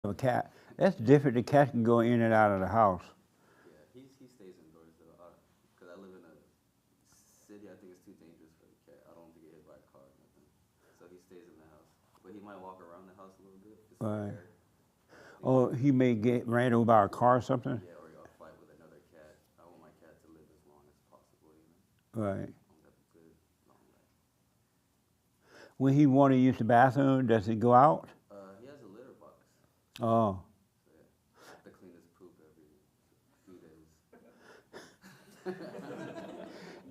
A cat. That's different. The cat can go in and out of the house. Yeah, he stays indoors though. Cause I live in a city. I think it's too dangerous for the cat. I don't want to get hit by a car or nothing. So he stays in the house, but he might walk around the house a little bit. It's Right. fair. Oh, he may get ran over by a car or something. Yeah, or he'll fight with another cat. I want my cat to live as long as possible. You know, Right. I want to have a good long life. When he want to use the bathroom, does he go out? He has a litter box. Oh. So yeah, I have to clean his poop every few days.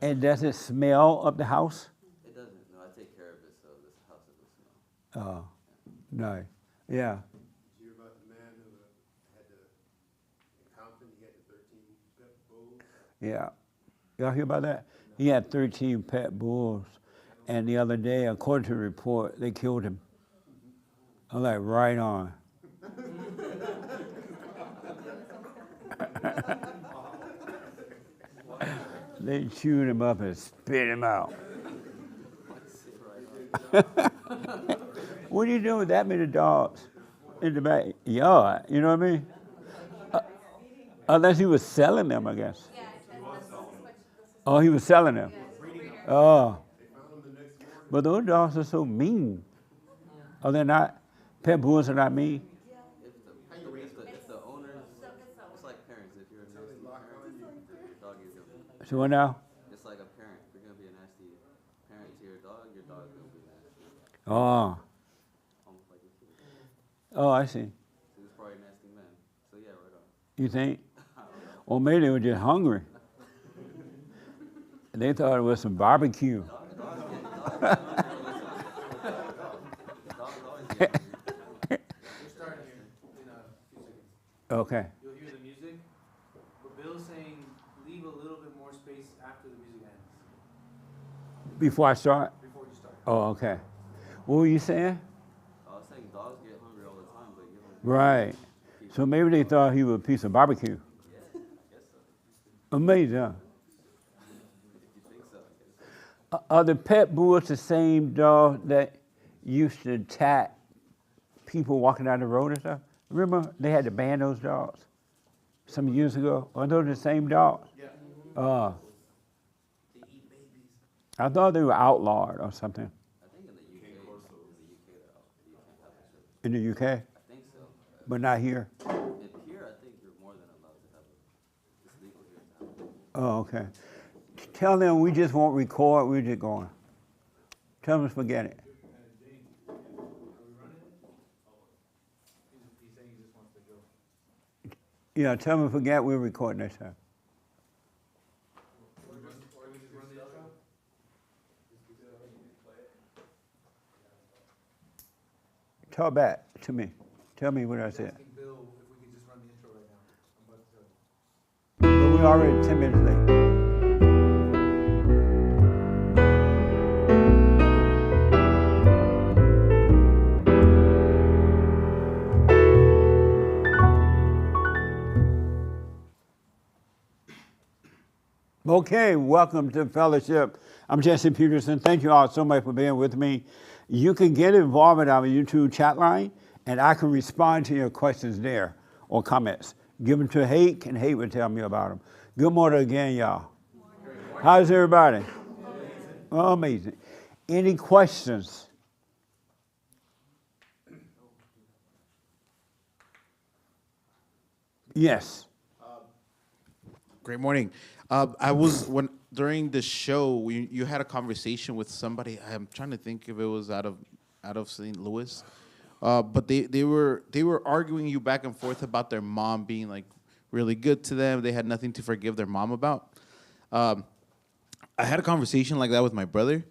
And does it smell up the house? It doesn't. No, I take care of it so this house doesn't smell. Oh, nice. Yeah. Did you hear about the man who had the, in Compton, he had the 13 pet bulls? Yeah. Y'all hear about that? He had 13 pet bulls. And the other day, according to the report, they killed him. I'm like, right on. They chewed him up and spit him out. What are you doing with that many dogs in the backyard? You know what I mean? Unless he was selling them, I guess. Oh, he was selling them. Oh. But those dogs are so mean. Oh, they're not? Pet bulls are not mean? If the owners, it's like parents. If you're a nasty parent, your dog is gonna. So what now? It's like a parent. If you're gonna be a nasty parent to your dog's gonna be nasty. Oh. Almost like a kid. Oh, I see. So he's probably a nasty man. So yeah, right on. You think? Or maybe they were just hungry. They thought it was some barbecue. We're starting here in a few seconds. Okay. You'll hear the music, but Bill's saying leave a little bit more space after the music ends, Before I start? before you start. Oh, okay. What were you saying? I was saying dogs get hungry all the time, but give them. Right. So maybe they thought he was a piece of barbecue. Yeah, I guess so. Amazing, huh? If you think so, I guess. Are the pet bulls the same dog that used to attack people walking down the road and stuff? Remember they had to ban those dogs some years ago? Are those the same dogs? Yeah. They eat babies. I thought they were outlawed or something. I think in the UK, they're out. You can't have it. In the UK, I think so. but not here. And here, I think you're more than allowed to have it. It's legal here to have it. Oh, okay. Tell them we just won't record, we're just going. Tell them to forget it. Are we running it? He's saying he just wants to go. Yeah, tell them to forget we're recording this time. Or we just run the intro? Talk back to me. Tell me what I said. Asking Bill if we could just run the intro right now. I'm about to But we're already 10 minutes late. Okay, welcome to Fellowship. I'm Jesse Peterson. Thank you all so much for being with me. You can get involved in our YouTube chat line, and I can respond to your questions there or comments. Give them to Hake, and Hake will tell me about them. Good morning again, y'all. How's everybody? Oh, amazing. Any questions? Yes. Great morning. During the show, you had a conversation with somebody. I'm trying to think if it was out of St. Louis, but they were arguing you back and forth about their mom being like really good to them. They had nothing to forgive their mom about. I had a conversation like that with my brother.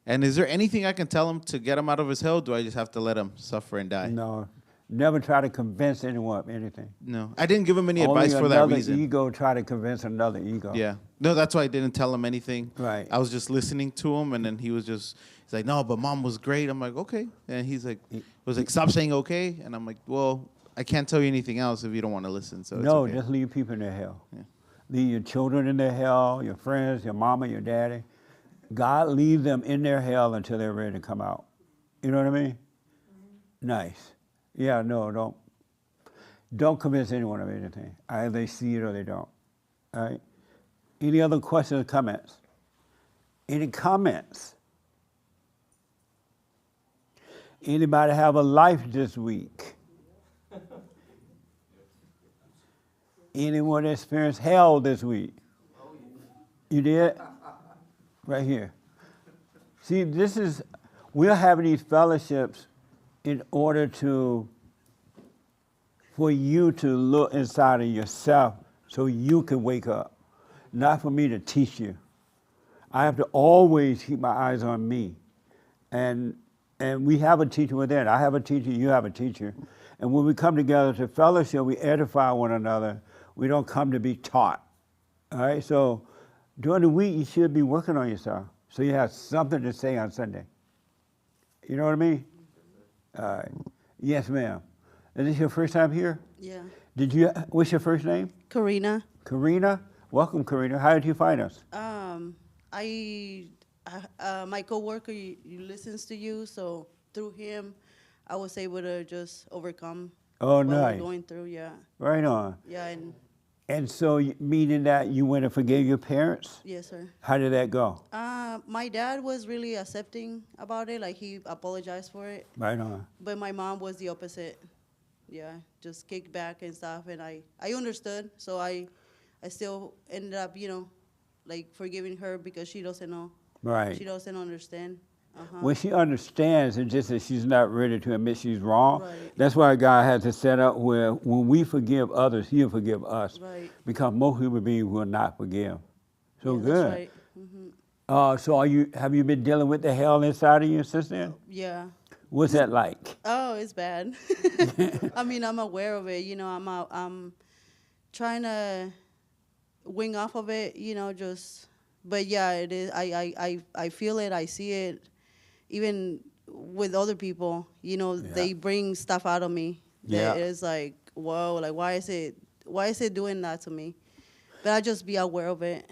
And is there anything I can tell him to get him out of his hell? Or do I just have to let him suffer and die? No. Never try to convince anyone of anything. No, I didn't give him any Only advice for that reason. Another ego try to convince another ego. Yeah. No, that's why I didn't tell him anything. Right. I was just listening to him, and then he's like, no, but mom was great. I'm like, okay. And he's like, stop saying okay. And I'm like, well, I can't tell you anything else if you don't want to listen. So No, it's okay. just leave people in their hell. Yeah. Leave your children in their hell, your friends, your mama, your daddy. God leave them in their hell until they're ready to come out. You know what I mean? Nice. Yeah, no, don't. Don't convince anyone of anything. Either they see it or they don't. All right? Any other questions or comments? Any comments? Anybody have a life this week? Anyone experience hell this week? You did? Right here. See, we're having these fellowships in order for you to look inside of yourself so you can wake up, not for me to teach you. I have to always keep my eyes on me. And we have a teacher within. I have a teacher, you have a teacher. And when we come together to fellowship, we edify one another. We don't come to be taught. All right? So during the week, you should be working on yourself so you have something to say on Sunday. You know what I mean? All right. Yes, ma'am. Is this your first time here? Yeah. What's your first name? Karina. Karina? Welcome, Karina. How did you find us? My coworker you listens to you, so through him, I was able to just overcome what Nice. we're going through. Yeah. Right on. Yeah, And so, meaning that you went and forgave your parents? yes, sir. How did that go? My dad was really accepting about it, like he apologized for it. Right on. But my mom was the opposite. Yeah, just kicked back and stuff, and I understood, so I still ended up, like forgiving her because she doesn't know. Right. She doesn't understand. When she understands, it's just that she's not ready to admit she's wrong. Right. That's why God has it set up where when we forgive others, He'll forgive us. Right. Because most human beings will not forgive. So Yeah, good. that's right. Mm-hmm. So have you been dealing with the hell inside of you since then? Yeah. What's that like? Oh, it's bad. I mean, I'm aware of it. I'm trying to wing off of it. But yeah, it is. I feel it. I see it. Even with other people, they bring stuff out of me. Yeah. That is like, whoa, like why is it doing that to me? But I just be aware of it.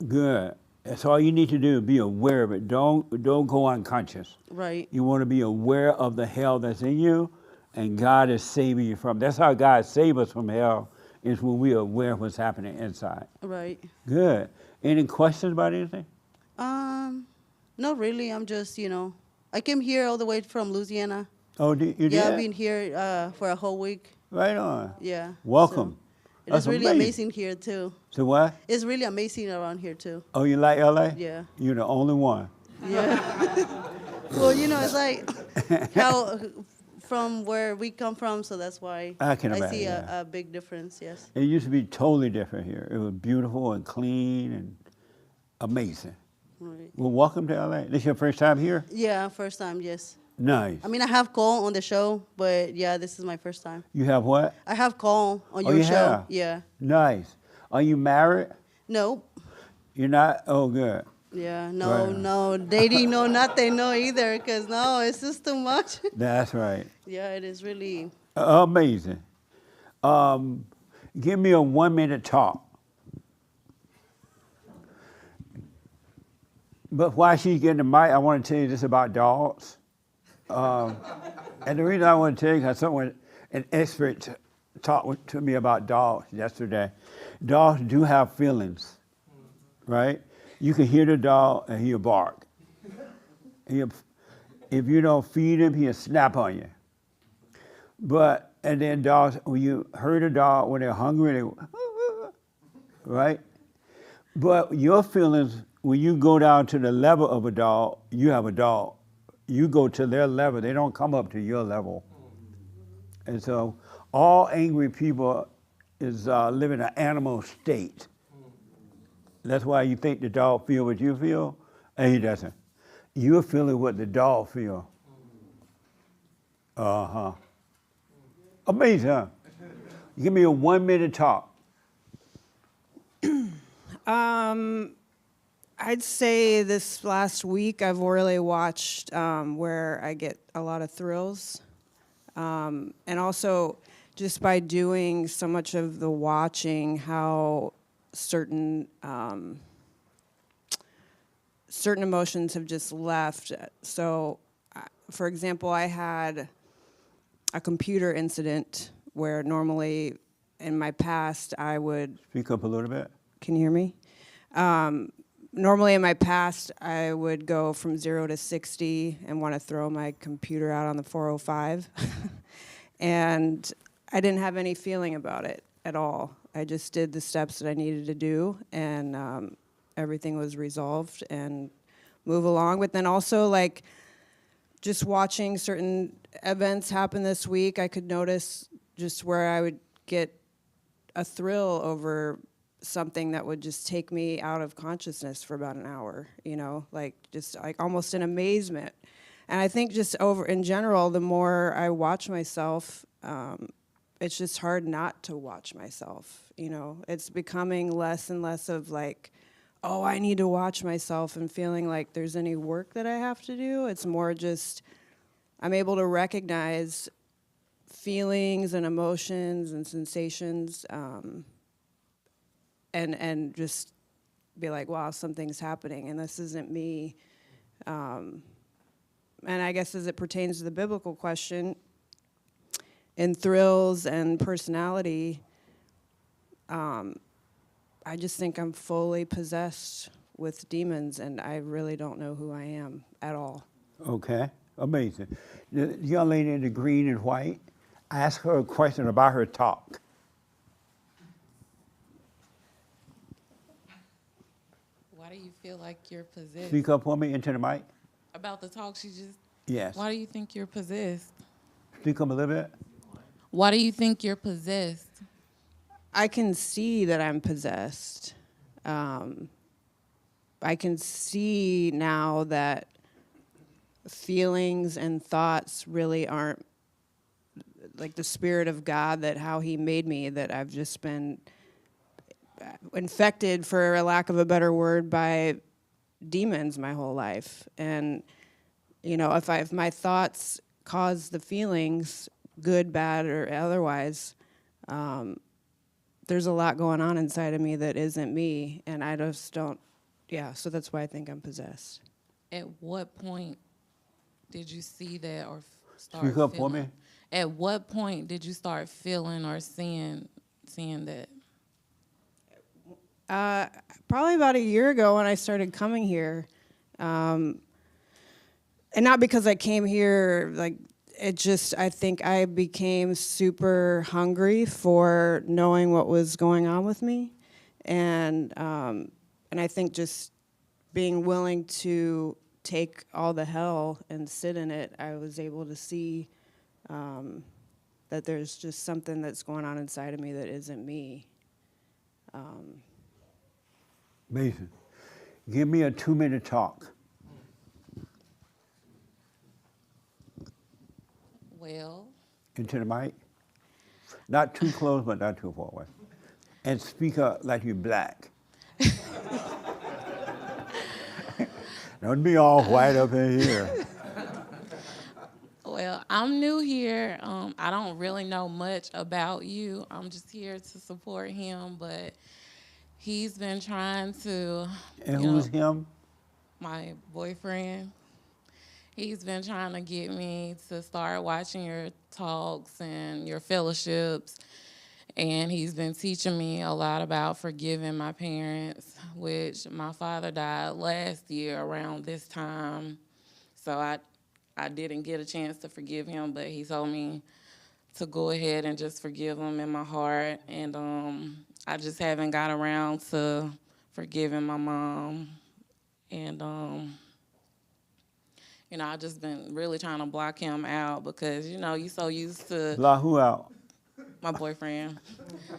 Good. That's all you need to do, be aware of it. Don't go unconscious. Right. You want to be aware of the hell that's in you, and God is saving you from. That's how God saves us from hell, is when we are aware of what's happening inside. Right. Good. Any questions about anything? Not really. I'm just, I came here all the way from Louisiana. Oh, you did? Yeah, I've been here for a whole week. Right on. Yeah. Welcome. It is That's really amazing. amazing here too. So what? It's really amazing around here too. Oh, you like LA? Yeah. You're the only one. Yeah. Well, it's like how from where we come from, so that's why I can imagine, see yeah. a big difference. Yes. It used to be totally different here. It was beautiful and clean and amazing. Right. Well, welcome to LA. This your first time here? Yeah, first time. Yes. Nice. I mean, I have call on the show, but yeah, this is my first time. You have what? I have call on Oh, your you show. have? Yeah. Nice. Are you married? Nope. You're not? Oh, good. Yeah. No. Right. No dating. No nothing. No either. Cause no, it's just too much. That's right. Yeah, it is really. Amazing. Give me a 1-minute talk. But while she's getting the mic, I want to tell you this about dogs. And the reason I want to tell you, because an expert talked to me about dogs yesterday. Dogs do have feelings, right? You can hear the dog and he'll bark. If you don't feed him, he'll snap on you. And then dogs, when you hurt a dog when they're hungry, they right? But your feelings, when you go down to the level of a dog, you have a dog. You go to their level. They don't come up to your level. And so all angry people is live in an animal state. That's why you think the dog feel what you feel, and he doesn't. You're feeling what the dog feel. Uh-huh. Amazing, huh? Give me a 1-minute talk. I'd say this last week I've really watched where I get a lot of thrills. And also just by doing so much of the watching, how certain emotions have just left. So, for example, I had a computer incident where normally in my past I would, Speak up a little bit. can you hear me? Normally in my past I would go from 0 to 60 and want to throw my computer out on the 405. And I didn't have any feeling about it at all. I just did the steps that I needed to do, and everything was resolved and move along. But then also, like, just watching certain events happen this week, I could notice just where I would get a thrill over something that would just take me out of consciousness for about an hour, you know, like just like almost an amazement. And I think just over in general, the more I watch myself, it's just hard not to watch myself, you know. It's becoming less and less of like, oh, I need to watch myself and feeling like there's any work that I have to do. It's more just I'm able to recognize feelings and emotions and sensations, and just be like, wow, something's happening and this isn't me. And I guess as it pertains to the biblical question, in thrills and personality, I just think I'm fully possessed with demons, and I really don't know who I am at all. Okay, amazing. The young lady in the green and white, ask her a question about her talk. Why do you feel like you're possessed? Speak up for me into the mic. About the talk she just... Yes. Why do you think you're possessed? Speak up a little bit. Why do you think you're possessed? I can see that I'm possessed. I can see now that feelings and thoughts really aren't like the Spirit of God, that how He made me, that I've just been infected, for a lack of a better word, by demons my whole life. And, you know, if my thoughts cause the feelings, good, bad, or otherwise, there's a lot going on inside of me that isn't me, and I just don't, so that's why I think I'm possessed. At what point did you see that or start Speak up for feeling? me. At what point did you start feeling or seeing that? Probably about a year ago when I started coming here. And not because I came here, like, it just, I think I became super hungry for knowing what was going on with me. And I think just being willing to take all the hell and sit in it, I was able to see that there's just something that's going on inside of me that isn't me. Mason, give me a 2-minute talk. Well, Into the mic. Not too close, but not too far away. And speak up like you're black. Don't be all white up in here. well, I'm new here. I don't really know much about you. I'm just here to support him, but he's been trying to, And who's him? my boyfriend. He's been trying to get me to start watching your talks and your fellowships. And he's been teaching me a lot about forgiving my parents, which my father died last year around this time. So I didn't get a chance to forgive him, but he told me to go ahead and just forgive him in my heart. And I just haven't got around to forgiving my mom. And you know, I just been really trying to block him out because, you know, you so used to Block who out? my boyfriend.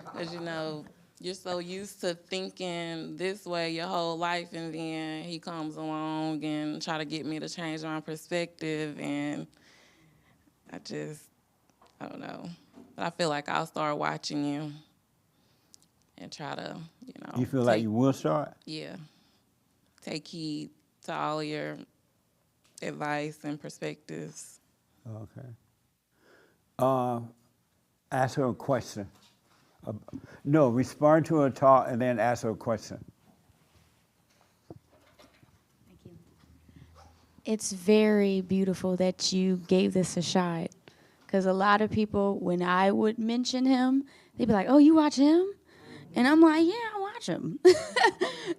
Because, you know, you're so used to thinking this way your whole life, and then he comes along and try to get me to change my perspective, and I don't know. But I feel like I'll start watching you and try to, you know. You feel like you will start? Yeah. Take heed to all your advice and perspectives. Okay. Ask her a question. No, respond to her talk and then ask her a question. Thank you. It's very beautiful that you gave this a shot. Because a lot of people, when I would mention him, they'd be like, oh, you watch him? And I'm like, yeah, I watch him.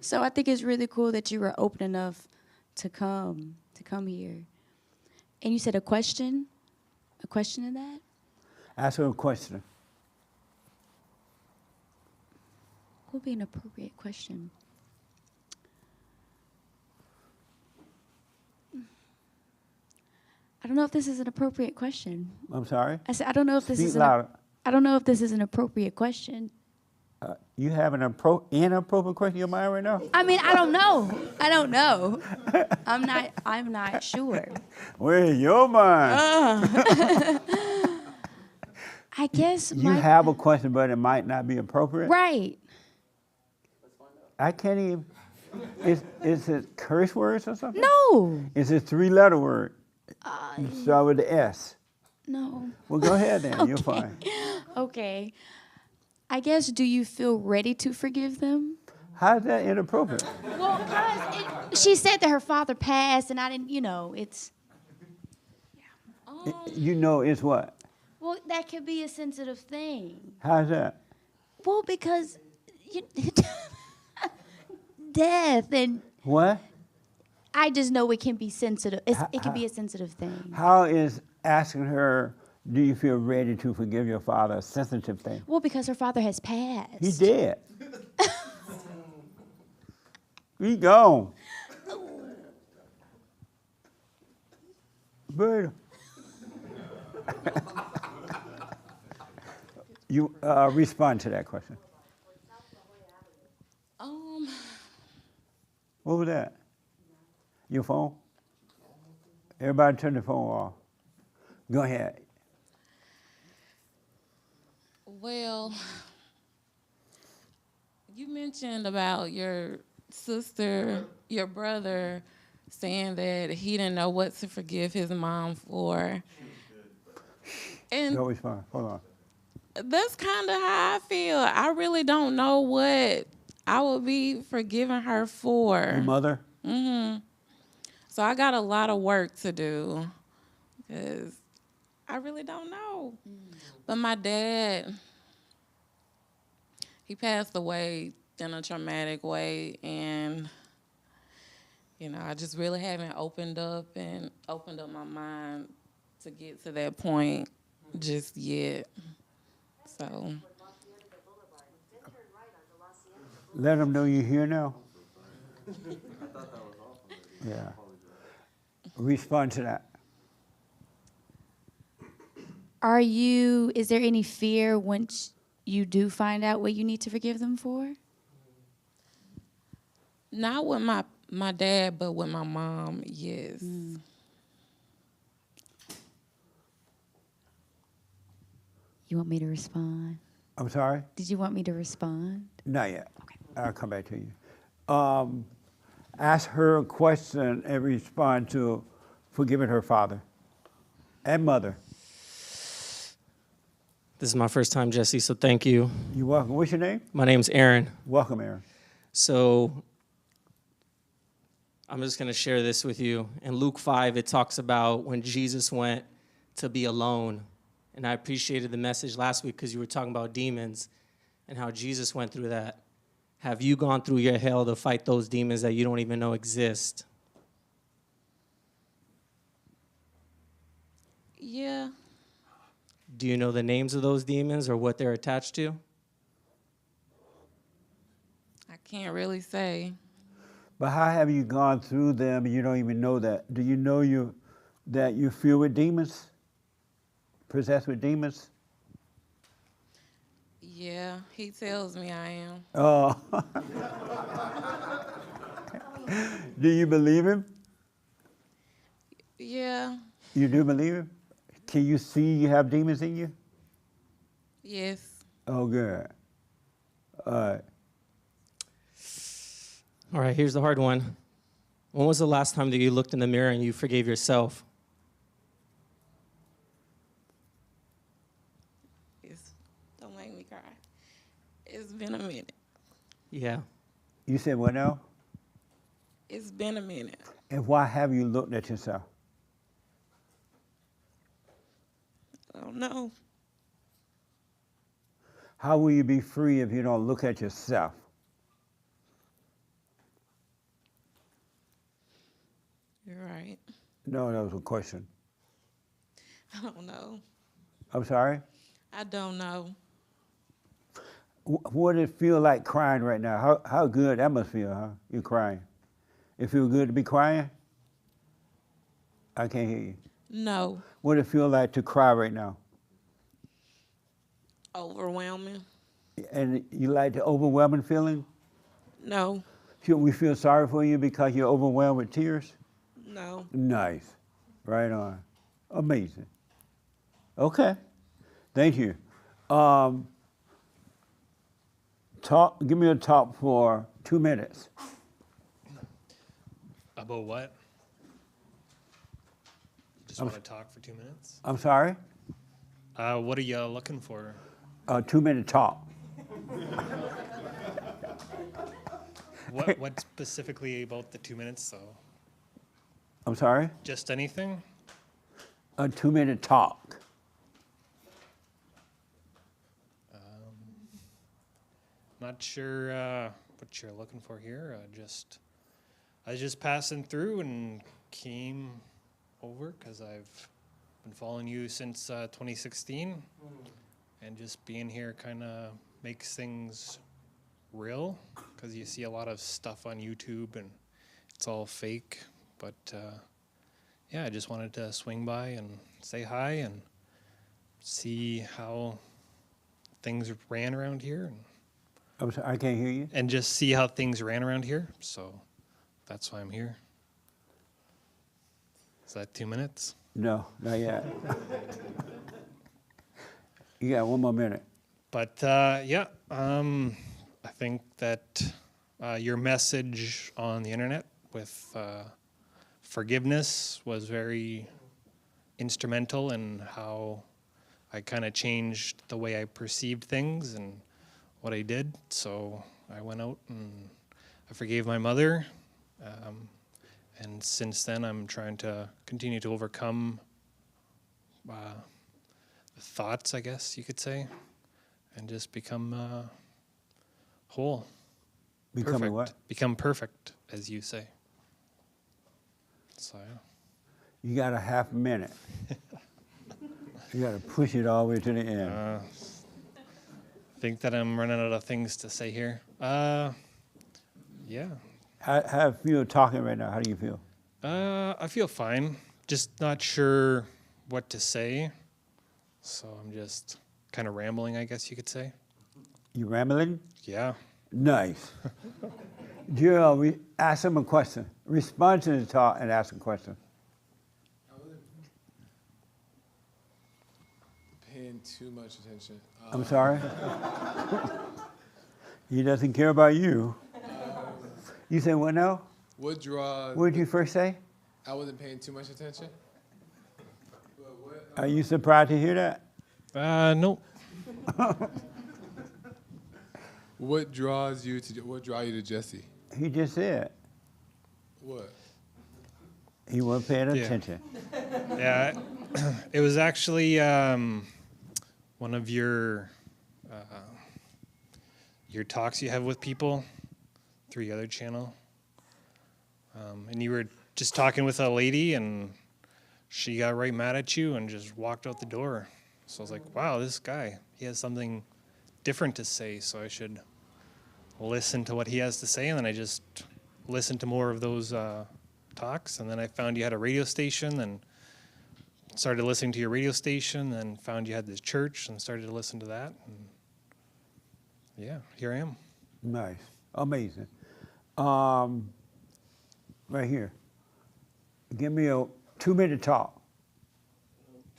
So I think it's really cool that you were open enough to come here. And you said a question in that? Ask her a question. What would be an appropriate question? I don't know if this is an appropriate question. I'm sorry? I said, I don't know if this Speak is louder. I don't know if this is an appropriate question. You have an inappropriate question in your mind right now? I mean, I don't know. I don't know. I'm not sure. Where's your mind? I guess You have a question, but it might not be appropriate? right. I can't even. Is it curse words or something? No. Is it 3-letter word? You start with the S. No. Well, go ahead then. You're Okay. fine. Okay. I guess, do you feel ready to forgive them? How's that inappropriate? Well, because she said that her father passed, and I didn't, it's. You know it's what? Well, that could be a sensitive thing. How's that? Well, because death, and What? I just know it can be sensitive. It can be a sensitive thing. How is asking her, do you feel ready to forgive your father, a sensitive thing? Well, because her father has passed. He dead. He gone. But you respond to that question. What was that? Your phone? Everybody turn the phone off. Go ahead. Well, you mentioned about your sister, your brother, saying that he didn't know what to forgive his mom for. And Don't respond. Hold on. that's kind of how I feel. I really don't know what I would be forgiving her for. Your mother? So I got a lot of work to do because I really don't know. But my dad, he passed away in a traumatic way, and I just really haven't opened up my mind to get to that point just yet. So Let them know you're here now. Yeah. Respond to that. Is there any fear once you do find out what you need to forgive them for? not with my dad, but with my mom, yes. You want me to respond? I'm sorry? Did you want me to respond? Not yet. Okay. I'll come back to you. Ask her a question and respond to forgiving her father and mother. This is my first time, Jesse, so thank you. You're welcome. What's your name? My name's Aaron. Welcome, Aaron. So I'm just going to share this with you. In Luke 5, it talks about when Jesus went to be alone. And I appreciated the message last week because you were talking about demons and how Jesus went through that. Have you gone through your hell to fight those demons that you don't even know exist? Yeah. Do you know the names of those demons or what they're attached to? I can't really say. But how have you gone through them and you don't even know that? Do you know that you feel with demons? Possessed with demons? Yeah, he tells me I am. Oh. Do you believe him? Yeah. You do believe him? Can you see you have demons in you? Yes. Oh, good. All right. All right, here's the hard one. When was the last time that you looked in the mirror and you forgave yourself? Don't make me cry. It's been a minute. Yeah. You said what now? It's been a minute. And why have you looked at yourself? I don't know. How will you be free if you don't look at yourself? You're right. No, that was a question. I don't know. I'm sorry? I don't know. What does it feel like crying right now? How good that must feel, huh? You're crying. It feel good to be crying? I can't hear you. No. What does it feel like to cry right now? Overwhelming. And you like the overwhelming feeling? No. Should we feel sorry for you because you're overwhelmed with tears? No. Nice. Right on. Amazing. Okay. Thank you. Give me a talk for 2 minutes. About what? Just want to talk for 2 minutes? I'm sorry? What are you looking for? A 2-minute talk. What specifically about the 2 minutes, though? I'm sorry? Just anything? A 2-minute talk. Not sure what you're looking for here. I was just passing through and came over because I've been following you since 2016, and just being here kind of makes things real because you see a lot of stuff on YouTube and it's all fake. But yeah, I just wanted to swing by and say hi and see how things ran around here. And I'm sorry, I can't hear you. and just see how things ran around here. So that's why I'm here. Is that 2 minutes? No, not yet. You got 1 more minute. But yeah, I think that your message on the internet with forgiveness was very instrumental in how I kind of changed the way I perceived things and what I did. So I went out and I forgave my mother. And since then, I'm trying to continue to overcome the thoughts, I guess you could say, and just become whole. Becoming perfect. what? Become perfect, as you say. So, yeah. You got a half minute. You got to push it all the way to the end. Think that I'm running out of things to say here. Yeah. How do you feel talking right now? How do you feel? I feel fine. Just not sure what to say. So I'm just kind of rambling, I guess you could say. You rambling? Yeah. Nice. Jill, ask him a question. Respond to the talk and ask a question. Paying too much attention. I'm sorry? He doesn't care about you. You say what now? What draws? What did you first say? I wasn't paying too much attention. Are you surprised to hear that? Nope. What draws you to Jesse? He just said. What? He wasn't paying attention. Yeah, it was actually one of your talks you have with people through the other channel. And you were just talking with a lady, and she got right mad at you and just walked out the door. So I was like, wow, this guy, he has something different to say, so I should listen to what he has to say. And then I just listened to more of those talks, and then I found you had a radio station, and started listening to your radio station, then found you had this church and started to listen to that. And yeah, here I am. Nice. Amazing. Right here. Give me a 2-minute talk.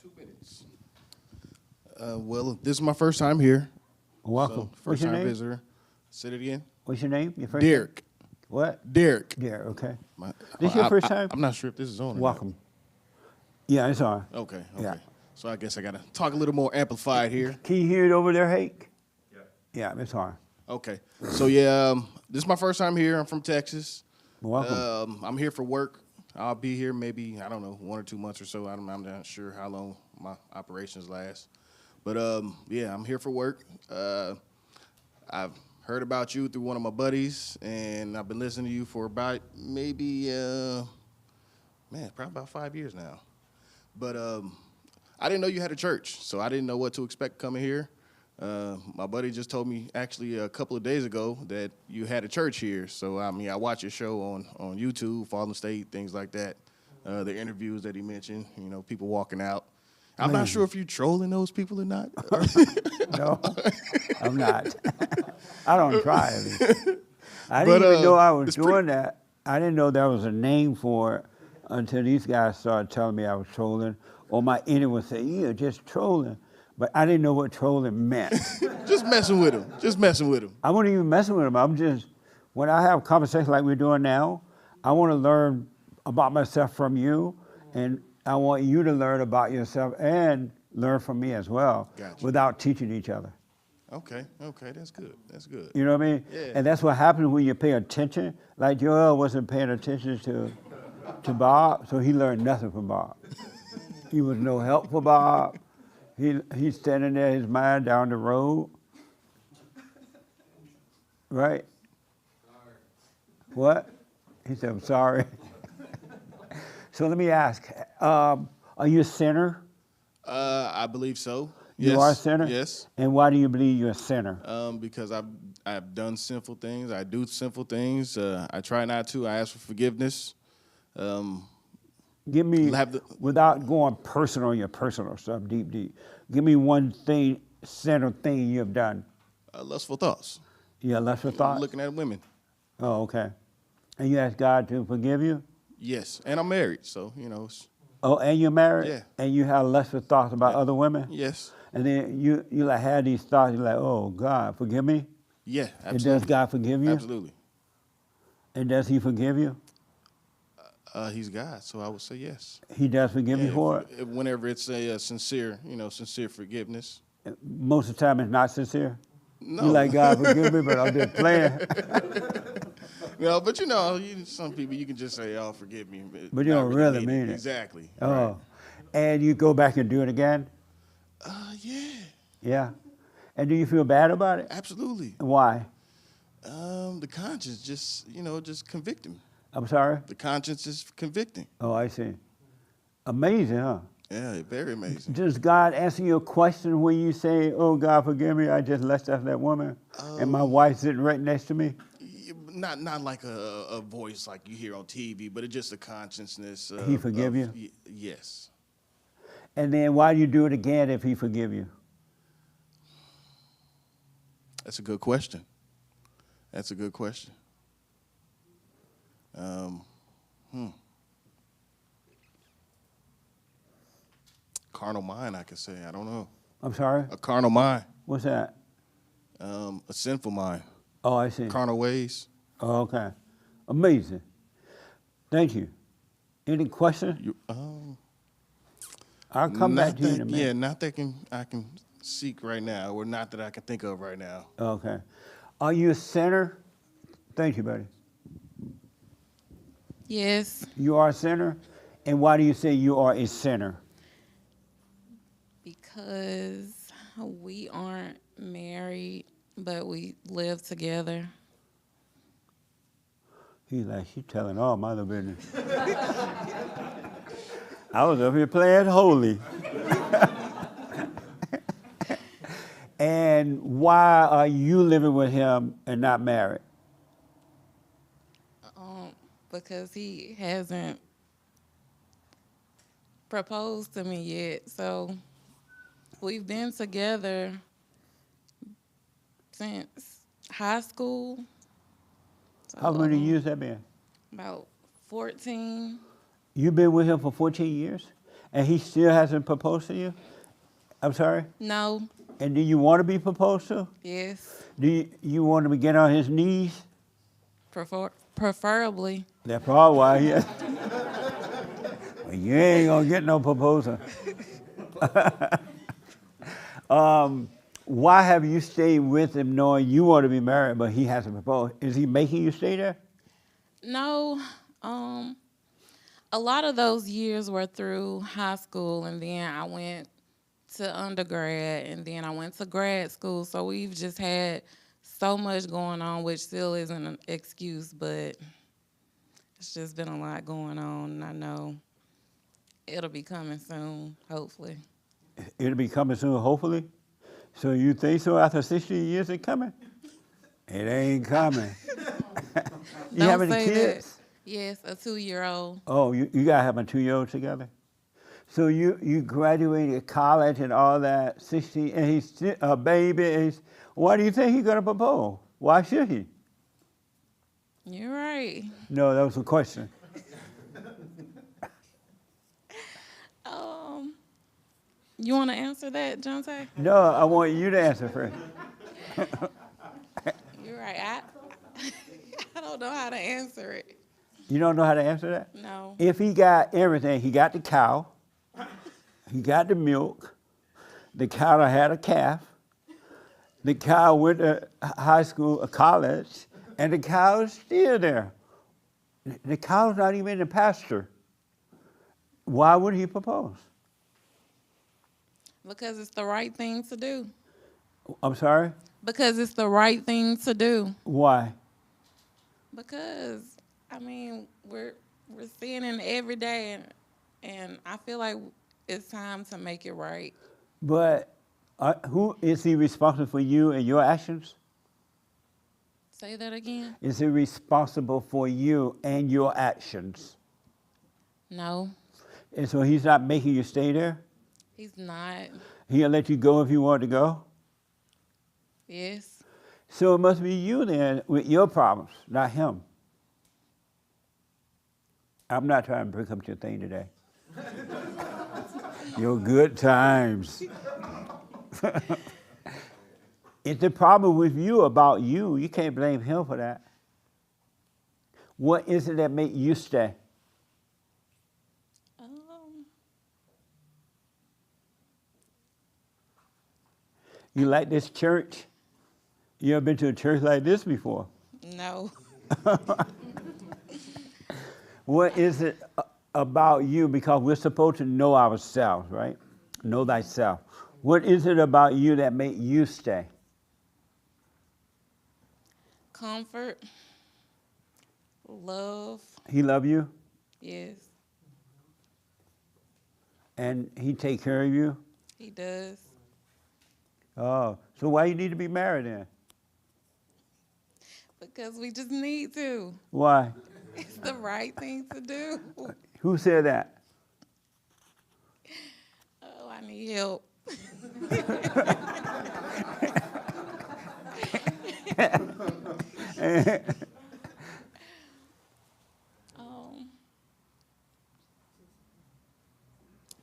2 minutes. Well, this is my first time here. Welcome. So, What's your first time name? visitor. Say it again. What's your name? Your first Derek. name? What? Derek. Derek, okay. This your first time? I'm not sure if this is on. or not. Welcome. Yeah, it's on. Okay. Yeah. So I guess I got to talk a little more amplified here. Can you hear it over there, Hake? Yeah, it's on. Okay. So yeah, this is my first time here. I'm from Texas. Welcome. I'm here for work. I'll be here maybe, I don't know, 1 or 2 months or so. I'm not sure how long my operations last. But yeah, I'm here for work. I've heard about you through one of my buddies, and I've been listening to you for about maybe, probably about 5 years now. But I didn't know you had a church, so I didn't know what to expect coming here. My buddy just told me actually a couple of days ago that you had a church here. So, I mean, I watch your show on YouTube, Fallen State, things like that. The interviews that he mentioned, you know, people walking out. I'm not sure if you're trolling those people or not. No, I'm not. I don't try. I didn't even know I was doing that. I didn't know there was a name for it until these guys started telling me I was trolling. Or my enemy would say, "You're just trolling." But I didn't know what trolling meant. Just messing with him. Just messing with him. I wasn't even messing with him. I'm just, when I have conversations like we're doing now, I want to learn about myself from you, and I want you to learn about yourself and learn from me as well, Gotcha. without teaching each other. Okay, that's good. That's good. You know what I mean? Yeah. And that's what happens when you pay attention. Like Joel wasn't paying attention to Bob, so he learned nothing from Bob. He was no help for Bob. He's standing there, his mind down the road. Right? Sorry. What? He said, I'm sorry. So let me ask, are you a sinner? I believe so. You are a sinner? Yes. And why do you believe you're a sinner? Because I've done sinful things. I do sinful things. I try not to. I ask for forgiveness. Give me, without going personal on your personal stuff, deep, give me one thing, sinner thing you have done. Lustful thoughts. Yeah, lustful thoughts? Looking at women. Oh, okay. And you ask God to forgive you? Yes, and I'm married, so, you know. Oh, and you're married? Yeah. And you have lustful thoughts about other women? Yes. And then you like have these thoughts, you're like, oh, God, forgive me? Yeah, absolutely. And does God forgive you? Absolutely. And does he forgive you? He's God, so I would say yes. He does forgive you for it? Whenever it's a sincere forgiveness. Most of the time it's not sincere? No. You like, God forgive me, but I'm just playing. No, but you know, some people you can just say, "Oh, forgive me," But you don't really mean it. Exactly. Oh, right. And you go back and do it again? Yeah. Yeah. And do you feel bad about it? Absolutely. Why? The conscience just convicting. I'm sorry? The conscience is convicting. Oh, I see. Amazing, huh? Yeah, very amazing. Does God answer your question when you say, oh, God, forgive me, I just left out that woman, and my wife's sitting right next to me? Not like a voice like you hear on TV, but it's just a consciousness. He forgive you? Yes. And then why do you do it again if he forgive you? That's a good question. That's a good question. Carnal mind, I could say. I don't know. I'm sorry? A carnal mind. What's that? A sinful mind. Oh, I see. Carnal ways. Oh, okay. Amazing. Thank you. Any questions? I'll come back to you in a minute. Yeah, not that I can seek right now, or not that I can think of right now. Okay. Are you a sinner? Thank you, buddy. Yes. You are a sinner? And why do you say you are a sinner? Because we aren't married, but we live together. He's like, she's telling all my little business. I was up here playing holy. And why are you living with him and not married? Because he hasn't proposed to me yet. So we've been together since high school. So How many years that been? About 14. You've been with him for 14 years? And he still hasn't proposed to you? I'm sorry? No. And do you want to be proposed to? Yes. Do you want him to get on his knees? Preferably. That's probably why he has. Well, you ain't going to get no proposal. Why have you stayed with him knowing you want to be married, but he hasn't proposed? Is he making you stay there? No. a lot of those years were through high school, and then I went to undergrad, and then I went to grad school. So we've just had so much going on, which still isn't an excuse, but it's just been a lot going on, and I know it'll be coming soon, hopefully. It'll be coming soon, hopefully. So you think so after 16 years it coming? It ain't coming. You have any kids? That. Yes, a 2-year-old. Oh, you gotta have a 2-year-old together? So you graduated college and all that, 16, and he's still a baby. Why do you think he's gonna propose? Why should he? You're right. No, that was a question. You want to answer that, Jonte? No, I want you to answer first. You're right. I don't know how to answer it. You don't know how to answer that? No. If he got everything, he got the cow, he got the milk, the cow had a calf, the cow went to high school, college, and the cow is still there. The cow's not even in the pasture. Why would he propose? Because it's the right thing to do. I'm sorry? Because it's the right thing to do. Why? Because, I mean, we're seeing it every day, and I feel like it's time to make it right. But who is he responsible for you and your actions? Say that again? Is he responsible for you and your actions? No. And so he's not making you stay there? He's not. He'll let you go if you want to go? Yes. So it must be you then with your problems, not him. I'm not trying to break up your thing today. Your good times. It's the problem with you about you. You can't blame him for that. What is it that made you stay? You like this church? You ever been to a church like this before? No. What is it about you? Because we're supposed to know ourselves, right? Know thyself. What is it about you that made you stay? Comfort. Love. He love you? Yes. And he take care of you? He does. Oh, so why you need to be married then? Because we just need to. Why? It's the right thing to do. Who said that? Oh, I need help.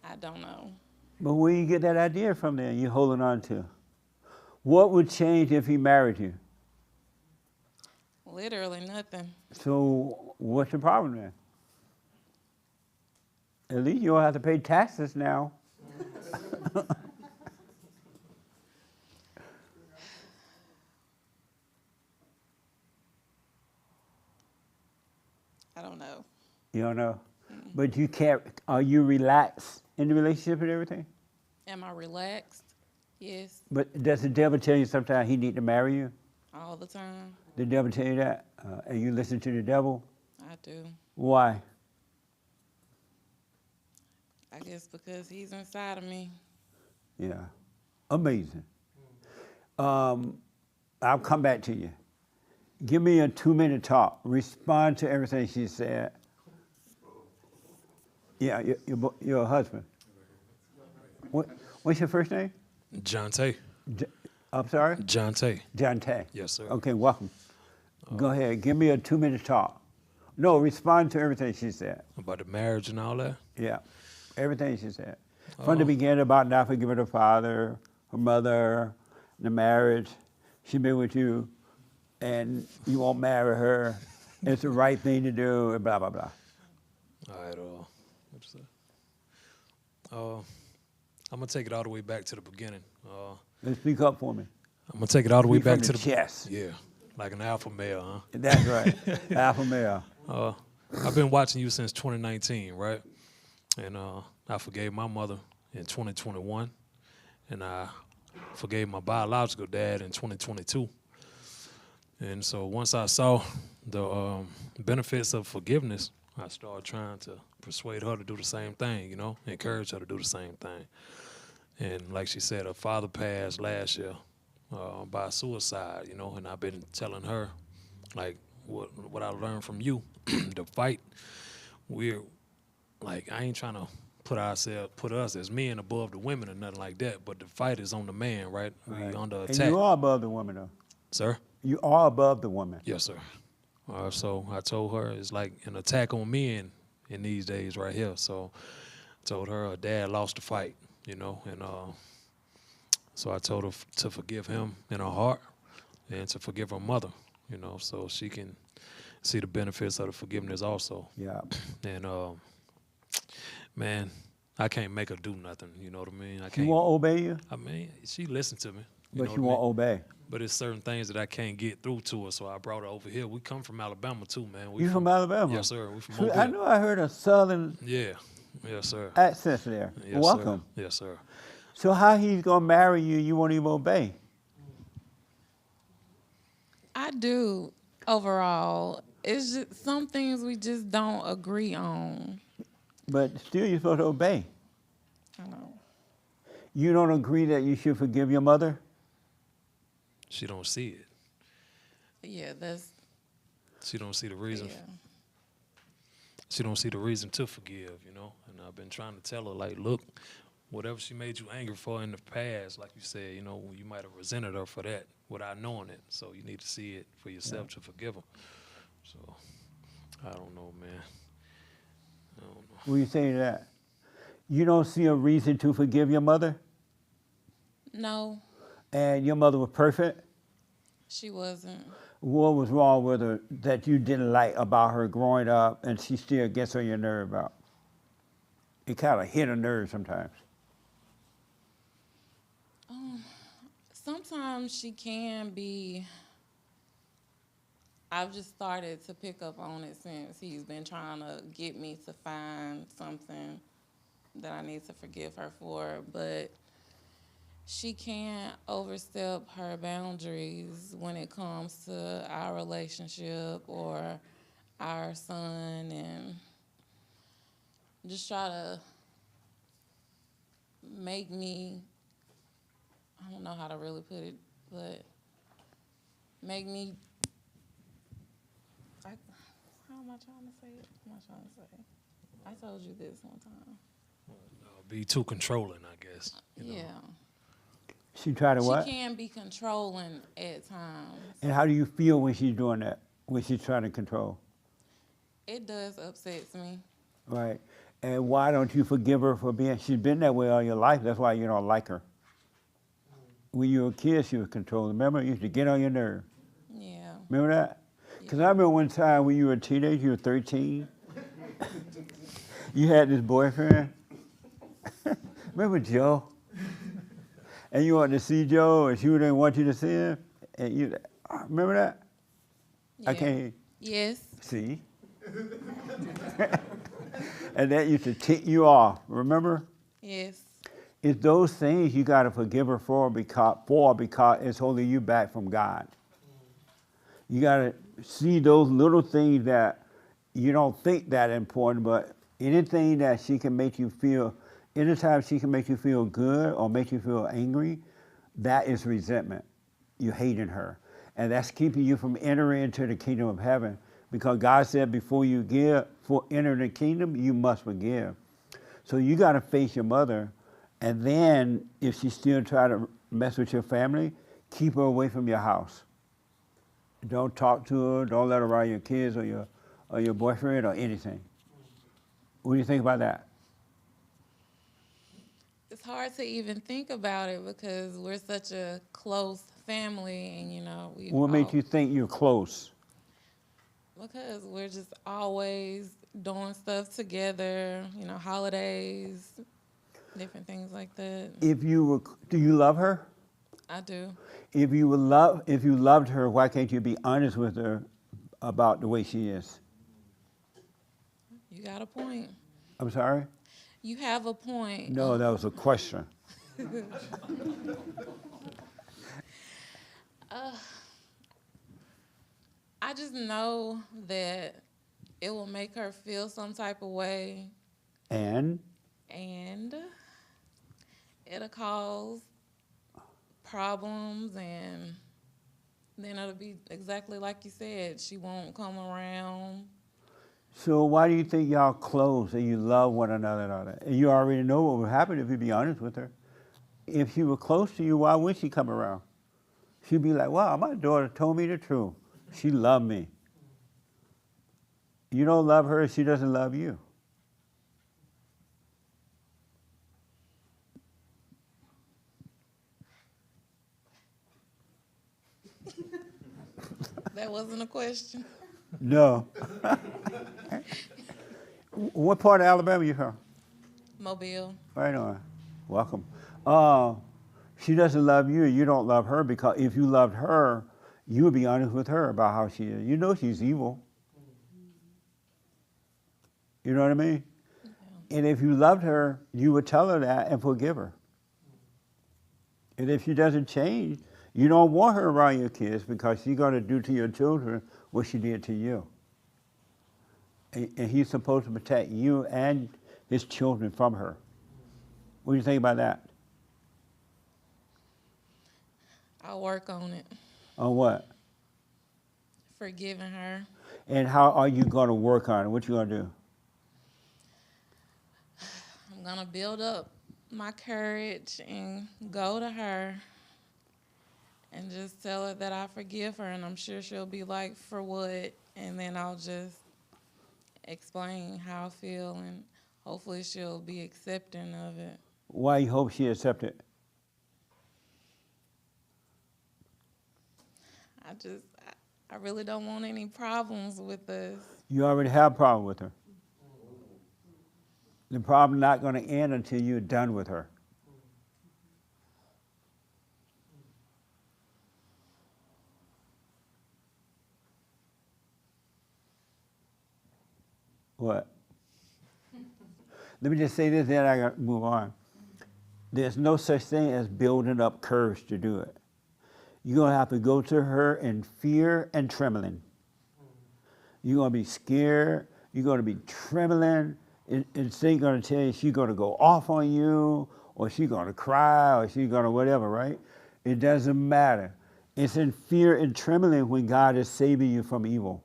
I don't know. But where you get that idea from then you're holding on to? What would change if he married you? Literally nothing. So what's the problem then? At least you don't have to pay taxes now. I don't know. You don't know? Mm-hmm. But you can't, are you relaxed in the relationship and everything? Am I relaxed? Yes. But does the devil tell you sometimes he need to marry you? All the time. The devil tell you that? And you listen to the devil? I do. Why? I guess because he's inside of me. Yeah. Amazing. I'll come back to you. Give me a 2-minute talk. Respond to everything she said. Yeah, your husband. What's your first name? Jonte. I'm sorry? Jonte. Jonte. Yes, sir. Okay, welcome. Go ahead. Give me a 2-minute talk. No, respond to everything she said. About the marriage and all that? Yeah, everything she said. From the beginning about not forgiving her father, her mother, the marriage. She been with you, and you won't marry her. It's the right thing to do, and blah, blah, blah. All right, what's that? I'm going to take it all the way back to the beginning. Let's speak up for me. I'm going to take it all the way back to to the the chest. Yeah, like an alpha male, huh? That's right, alpha male. I've been watching you since 2019, right? And I forgave my mother in 2021, and I forgave my biological dad in 2022. And so once I saw the benefits of forgiveness, I started trying to persuade her to do the same thing, encourage her to do the same thing. And like she said, her father passed last year by suicide, and I've been telling her, like, what I learned from you, the fight, we're, like, I ain't trying to put us as men above the women or nothing like that, but the fight is on the man, right? Right. We under attack. And you are above the woman, though. Sir? You are above the woman. Yes, sir. So I told her it's like an attack on men in these days right here. So I told her dad lost the fight, and so I told her to forgive him in her heart and to forgive her mother, so she can see the benefits of the forgiveness also. Yeah. And man, I can't make her do nothing. You know what I mean? I She can't. won't obey you? I mean, she listened to me. But she won't obey. But it's certain things that I can't get through to her, so I brought her over here. We come from Alabama too, man. You from Alabama? Yes, sir. We from So Mobile. I know I heard a southern Yeah. Yes, sir. accent there. Yes, Welcome. Sir. Yes, sir. So how he's gonna marry you? You won't even obey. I do overall. It's just some things we just don't agree on. But still, you're supposed to obey. I know. You don't agree that you should forgive your mother? She don't see it. Yeah, that's. She don't see the reason. Yeah. She don't see the reason to forgive, And I've been trying to tell her, like, look, whatever she made you angry for in the past, like you said, you might have resented her for that without knowing it. So you need to see it for yourself to forgive her. So I don't know, man. I don't know. What do you say to that? You don't see a reason to forgive your mother? No, And your mother was perfect? she wasn't. What was wrong with her that you didn't like about her growing up and she still gets on your nerve about? It kind of hit a nerve sometimes. Sometimes she can be. I've just started to pick up on it since he's been trying to get me to find something that I need to forgive her for, but she can't overstep her boundaries when it comes to our relationship or our son, and just try to make me, I don't know how to really put it, but make me, how am I trying to say it? What am I trying to say? I told you this one time. Be too controlling, I guess. Yeah. She tried to what? She can be controlling at times. And how do you feel when she's doing that, when she's trying to control? It does upset me. Right. And why don't you forgive her for being, she's been that way all your life, that's why you don't like her. When you were a kid, she was controlling. Remember, you used to get on your nerve. Yeah. Remember that? Because I remember one time when you were a teenager, you were 13, you had this boyfriend. Remember Joe? And you wanted to see Joe, and she didn't want you to see him. And you, remember that? Yeah. I can't. Yes. See? And that used to tick you off, remember? Yes. It's those things you got to forgive her for because it's holding you back from God. You got to see those little things that you don't think that important, but anything that she can make you feel, anytime she can make you feel good or make you feel angry, that is resentment. You're hating her. And that's keeping you from entering into the kingdom of heaven. Because God said before you enter the kingdom, you must forgive. So you got to face your mother. And then if she still try to mess with your family, keep her away from your house. Don't talk to her. Don't let her around your kids or your boyfriend or anything. What do you think about that? It's hard to even think about it because we're such a close family, and we. What makes you think you're close? Because we're just always doing stuff together, holidays, different things like that. Do you love her? I do. If you loved her, why can't you be honest with her about the way she is? You got a point. I'm sorry? You have a point. No, that was a question. I just know that it will make her feel some type of way, And and it'll cause problems, and then it'll be exactly like you said. She won't come around. so why do you think y'all close and you love one another and all that? And you already know what would happen if you be honest with her. If she were close to you, why would she come around? She'd be like, wow, my daughter told me the truth. She loved me. You don't love her, she doesn't love you. That wasn't a question. No. What part of Alabama you from? Mobile. Right on. Welcome. She doesn't love you, you don't love her, because if you loved her, you would be honest with her about how she is. You know she's evil. You know what I mean? And if you loved her, you would tell her that and forgive her. And if she doesn't change, you don't want her around your kids because she's going to do to your children what she did to you. And he's supposed to protect you and his children from her. What do you think about that? I'll work on it. On what? Forgiving her. And how are you going to work on it? What you going to do? I'm going to build up my courage and go to her and just tell her that I forgive her, and I'm sure she'll be like, for what? And then I'll just explain how I feel, and hopefully she'll be accepting of it. Why you hope she accept it? I really don't want any problems with this. You already have a problem with her. The problem not going to end until you're done with her. What? Let me just say this, then I got to move on. There's no such thing as building up courage to do it. You're going to have to go to her in fear and trembling. You're going to be scared. You're going to be trembling. And she's going to tell you she's going to go off on you, or she's going to cry, or she's going to whatever, right? It doesn't matter. It's in fear and trembling when God is saving you from evil.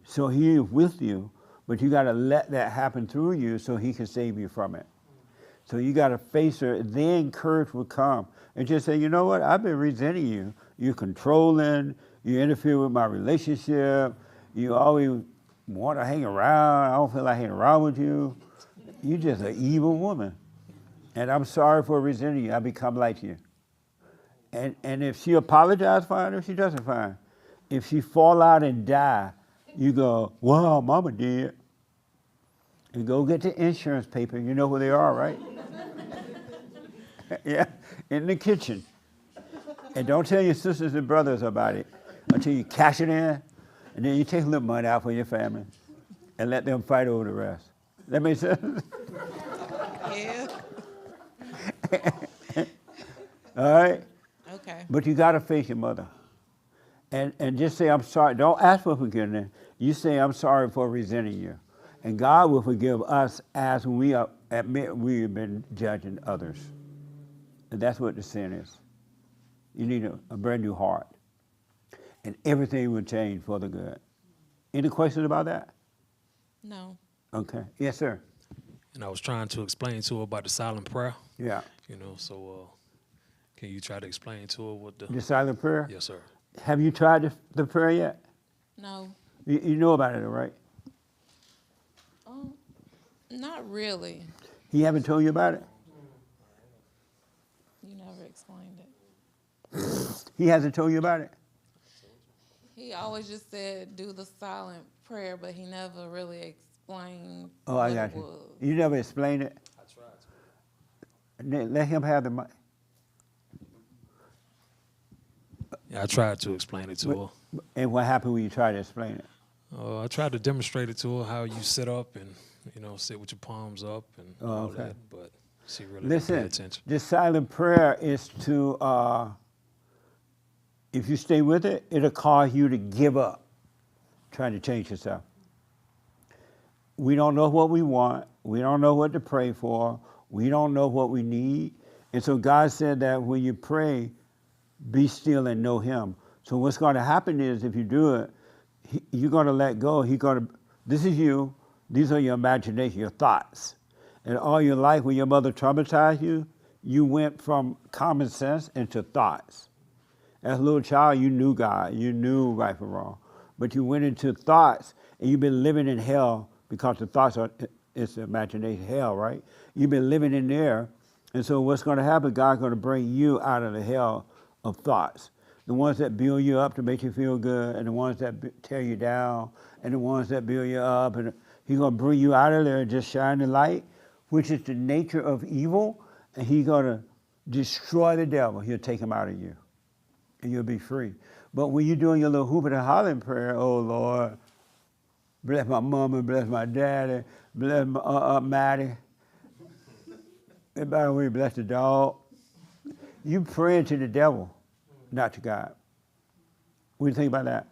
So he is with you, but you got to let that happen through you so he can save you from it. So you got to face her, then courage will come. And just say, you know what, I've been resenting you. You're controlling, you interfere with my relationship, you always want to hang around, I don't feel like hanging around with you. You're just an evil woman. And I'm sorry for resenting you, I become like you. And if she apologizes, fine. If she doesn't, fine. If she fall out and die, you go, wow, mama did. And go get the insurance paper. You know where they are, right? Yeah, in the kitchen. And don't tell your sisters and brothers about it until you cash it in, and then you take a little money out for your family and let them fight over the rest. That makes sense? Yeah. All right? Okay. But you got to face your mother. And just say, I'm sorry. Don't ask for forgiveness. You say, I'm sorry for resenting you. And God will forgive us as we admit we have been judging others. And that's what the sin is. You need a brand new heart. And everything will change for the good. Any questions about that? No. Okay. Yes, sir. And I was trying to explain to her about the silent prayer. Yeah. You know, so can you try to explain to her what The silent prayer? Yes, sir. Have you tried the prayer yet? No. You know about it, right? Not really. He haven't told you about it? You never explained it. He hasn't told you about it? He always just said, do the silent prayer, but he never really explained Oh, I what got it you. was. You never explained it? I tried to. Let him have the mic. Yeah, I tried to explain it to her. And what happened when you tried to explain it? I tried to demonstrate it to her how you sit up and, sit with your palms up and all okay. that, but she really didn't pay Listen, attention. this silent prayer is to, if you stay with it, it'll cause you to give up trying to change yourself. We don't know what we want. We don't know what to pray for. We don't know what we need. And so God said that when you pray, be still and know him. So what's going to happen is if you do it, you're going to let go. This is you. These are your imagination, your thoughts. And all your life, when your mother traumatized you, you went from common sense into thoughts. As a little child, you knew God. You knew right from wrong. But you went into thoughts, and you've been living in hell because the thoughts it's the imagination, hell, right? You've been living in there. And so what's going to happen, God's going to bring you out of the hell of thoughts. The ones that build you up to make you feel good, and the ones that tear you down, and the ones that build you up. And he's going to bring you out of there and just shine the light, which is the nature of evil, and he's going to destroy the devil. He'll take him out of you, and you'll be free. But when you're doing your little hooping and hollering prayer, oh, Lord, bless my mama, bless my daddy, bless my Aunt Mattie, and by the way, bless the dog. You praying to the devil, not to God. What do you think about that?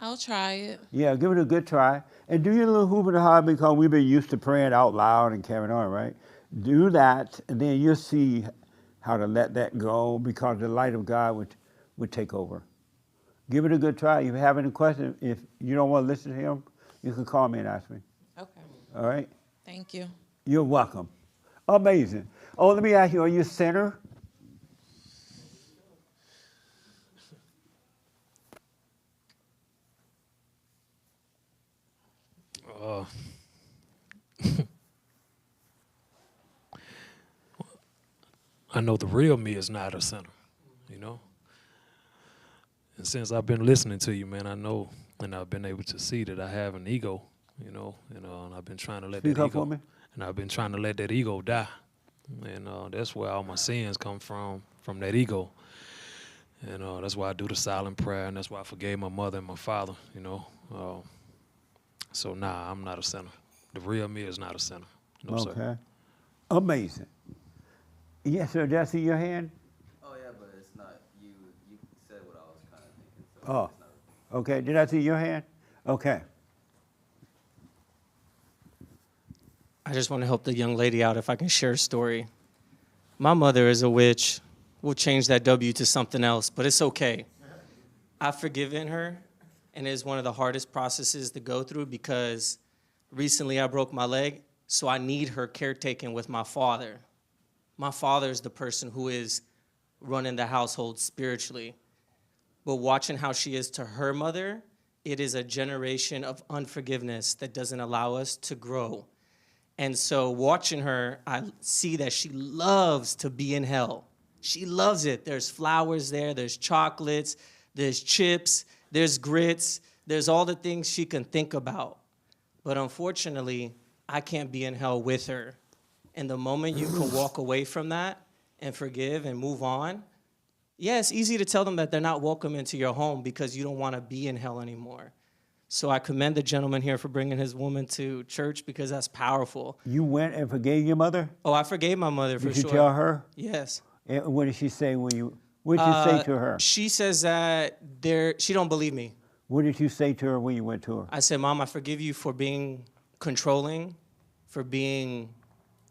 I'll try it. Yeah, give it a good try. And do your little hooping and hollering because we've been used to praying out loud and carrying on, right? Do that, and then you'll see how to let that go because the light of God would take over. Give it a good try. If you have any questions, if you don't want to listen to him, you can call me and ask me. Okay. All right? Thank you. You're welcome. Amazing. Oh, let me ask you, are you a sinner? I know the real me is not a sinner, And since I've been listening to you, man, I know and I've been able to see that I have an ego, and I've been trying to let Speak that up ego, for me. and I've been trying to let that ego die. And that's where all my sins come from that ego. And that's why I do the silent prayer, and that's why I forgave my mother and my father, So, nah, I'm not a sinner. The real me is not a sinner. No, Okay. sir. Amazing. Yes, sir. Did I see your hand? Oh yeah, but it's not you. You said what I was kind of thinking. So Oh, it's not. okay. Did I see your hand? Okay. I just want to help the young lady out if I can share a story. My mother is a witch. We'll change that W to something else, but it's okay. I've forgiven her, and it's one of the hardest processes to go through because recently I broke my leg, so I need her caretaking with my father. My father is the person who is running the household spiritually. But watching how she is to her mother, it is a generation of unforgiveness that doesn't allow us to grow. And so watching her, I see that she loves to be in hell. She loves it. There's flowers there, there's chocolates, there's chips, there's grits, there's all the things she can think about. But unfortunately, I can't be in hell with her. And the moment you can walk away from that and forgive and move on, yeah, it's easy to tell them that they're not welcome into your home because you don't want to be in hell anymore. So I commend the gentleman here for bringing his woman to church because that's powerful. You went and forgave your mother? Oh, I forgave my mother for sure. Did you tell her? Yes. And what did she say when you? What did you say to her? She says that she don't believe me. What did you say to her when you went to her? I said, Mom, I forgive you for being controlling, for being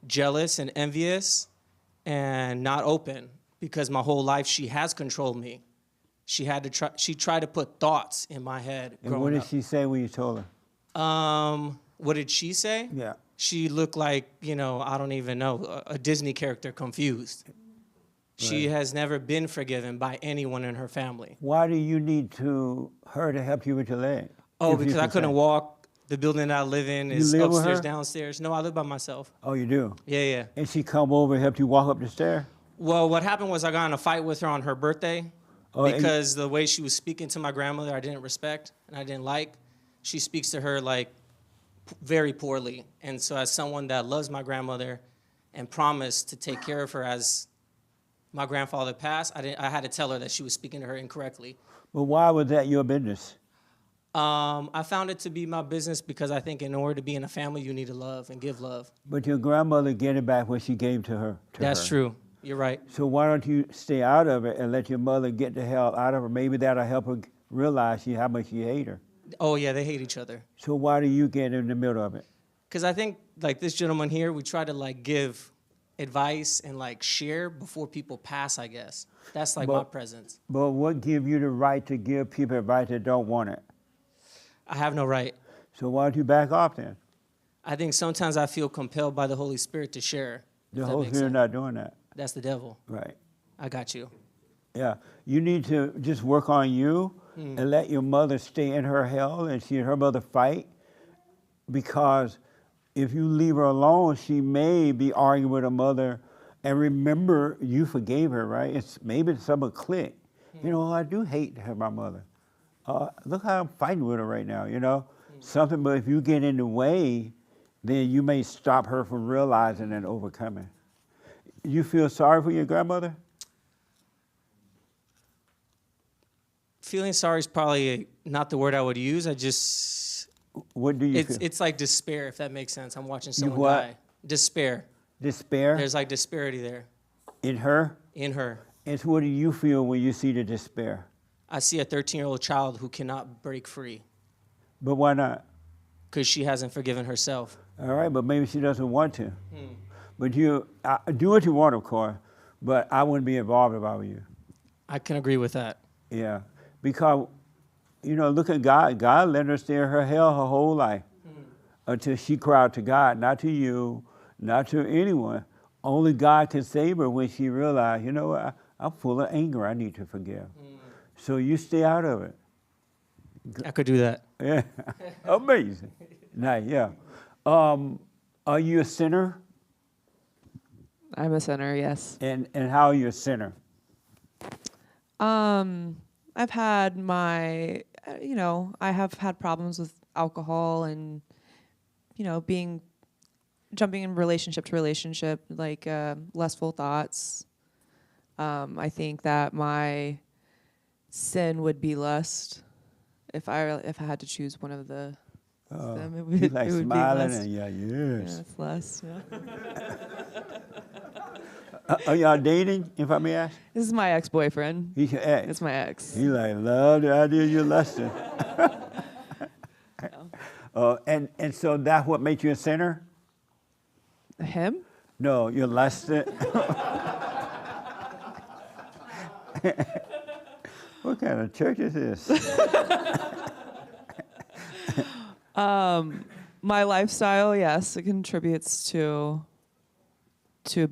jealous and envious, and not open. Because my whole life she has controlled me. She tried to put thoughts in my head. And what did she say when you told her? What did she say? Yeah. She looked like, I don't even know, a Disney character confused. She has never been forgiven by anyone in her family. Why do you need her to help you with your leg? Oh, because I couldn't walk. The building that I live in is live with upstairs, her? downstairs. No, I live by myself. Oh, you do? Yeah. And she come over and help you walk up the stair? Well, what happened was I got in a fight with her on her birthday because the way she was speaking to my grandmother I didn't respect and I didn't like. She speaks to her very poorly. And so as someone that loves my grandmother and promised to take care of her as my grandfather passed, I had to tell her that she was speaking to her incorrectly. Well, why was that your business? I found it to be my business because I think in order to be in a family, you need to love and give love. But your grandmother getting back what she gave to her. That's true. You're right. So why don't you stay out of it and let your mother get the hell out of her? Maybe that'll help her realize how much you hate her. Oh, yeah, they hate each other. So why do you get in the middle of it? Because I think, like this gentleman here, we try to, like, give advice and, like, share before people pass, I guess. That's, like, my presence. But what give you the right to give people advice that don't want it? I have no right. So why don't you back off then? I think sometimes I feel compelled by the Holy Spirit to share. The Holy Spirit not doing that. That's the devil. Right. I got you. Yeah. You need to just work on you and let your mother stay in her hell and see her mother fight, because if you leave her alone, she may be arguing with her mother. And remember, you forgave her, right? Maybe some will click. You know, I do hate to have my mother. Look how I'm fighting with her right now, you know? Something, but if you get in the way, then you may stop her from realizing and overcoming. You feel sorry for your grandmother? Feeling sorry is probably not the word I would use. I just... What do you feel? It's like despair, if that makes sense. I'm watching someone what? die. Despair. Despair? There's like disparity there. In her? In her. And so what do you feel when you see the despair? I see a 13-year-old child who cannot break free. But why not? Because she hasn't forgiven herself. All right, but maybe she doesn't want to. But you do what you want, of course, but I wouldn't be involved if I were you. I can agree with that. Yeah, because, you know, look at God. God let her stay in her hell her whole life until she cried to God, not to you, not to anyone. Only God can save her when she realized, you know what, I'm full of anger. I need to forgive. So you stay out of it. I could do that. Yeah, amazing. Nice, yeah. Are you a sinner? I'm a sinner, yes. And how are you a sinner? I've had my, I have had problems with alcohol and, jumping in relationship to relationship, like lustful thoughts. I think that my sin would be lust. If I had to choose one of the them, it would, He's like it would smiling be lust. and yes. Yeah, it's lust, yeah. Are y'all dating, if I may ask? This is my ex-boyfriend. He's your ex. It's my ex. He like, love the idea you're lusting. And so that's what makes you a sinner? Him? No, you're lusting. What kind of church is this? My lifestyle, yes, it contributes to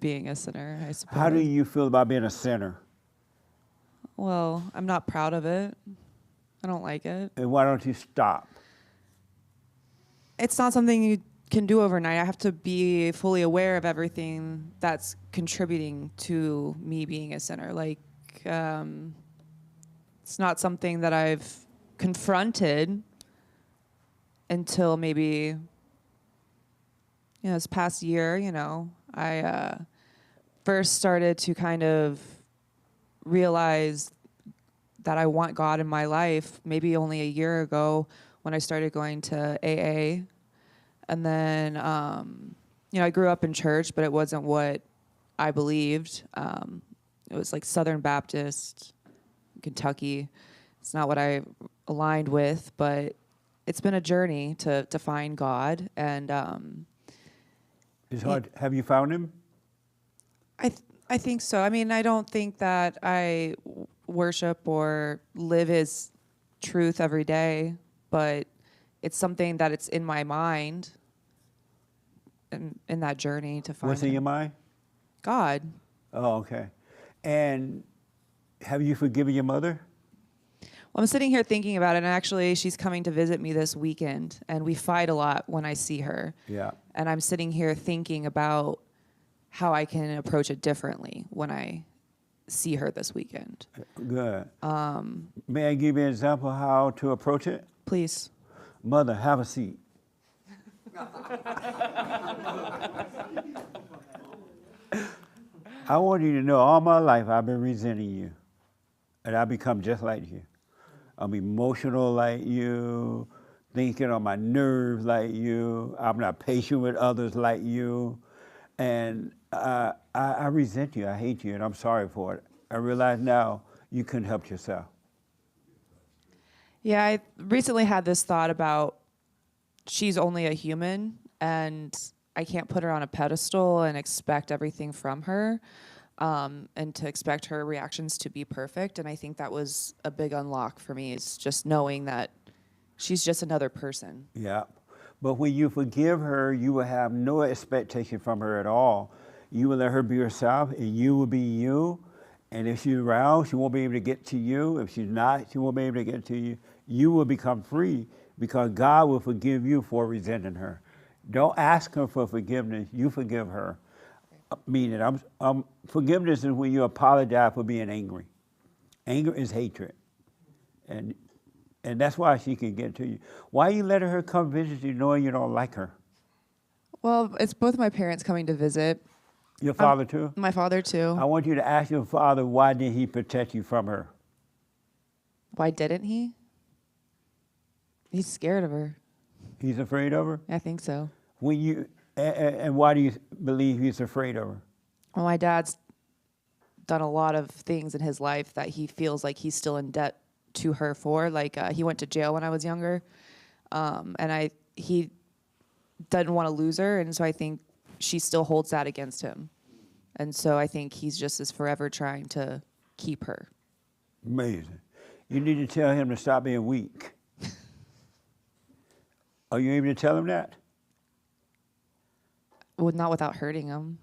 being a sinner, I suppose. How do you feel about being a sinner? Well, I'm not proud of it. I don't like it. And why don't you stop? It's not something you can do overnight. I have to be fully aware of everything that's contributing to me being a sinner. Like, it's not something that I've confronted until maybe, this past year, I first started to kind of realize that I want God in my life maybe only a year ago when I started going to AA. And then, I grew up in church, but it wasn't what I believed. It was like Southern Baptist, Kentucky. It's not what I aligned with, but it's been a journey to find God. And It's hard. Have you found him? I think so. I mean, I don't think that I worship or live his truth every day, but it's something that it's in my mind and in that journey to find What's in him. your mind? God. Oh, okay. And have you forgiven your mother? Well, I'm sitting here thinking about it, and actually she's coming to visit me this weekend, and we fight a lot when I see her. Yeah. And I'm sitting here thinking about how I can approach it differently when I see her this weekend. Good. May I give you an example how to approach it? Please. Mother, have a seat. I want you to know all my life I've been resenting you, and I become just like you. I'm emotional like you, thinking on my nerves like you. I'm not patient with others like you. And I resent you. I hate you, and I'm sorry for it. I realize now you couldn't help yourself. Yeah, I recently had this thought about she's only a human, and I can't put her on a pedestal and expect everything from her, and to expect her reactions to be perfect. And I think that was a big unlock for me, is just knowing that she's just another person. Yeah. But when you forgive her, you will have no expectation from her at all. You will let her be herself, and you will be you. And if she's around, she won't be able to get to you. If she's not, she won't be able to get to you. You will become free because God will forgive you for resenting her. Don't ask her for forgiveness. You forgive her. Meaning, forgiveness is when you apologize for being angry. Anger is hatred. And that's why she can get to you. Why are you letting her come visit you knowing you don't like her? Well, it's both my parents coming to visit. Your father too? My father too. I want you to ask your father, why did he protect you from her? Why didn't he? He's scared of her. He's afraid of her? I think so. And why do you believe he's afraid of her? Well, my dad's done a lot of things in his life that he feels like he's still in debt to her for. Like he went to jail when I was younger, and he doesn't want to lose her, and so I think she still holds that against him. And so I think he's just is forever trying to keep her. Amazing. You need to tell him to stop being weak. Are you able to tell him that? Well, not without hurting him.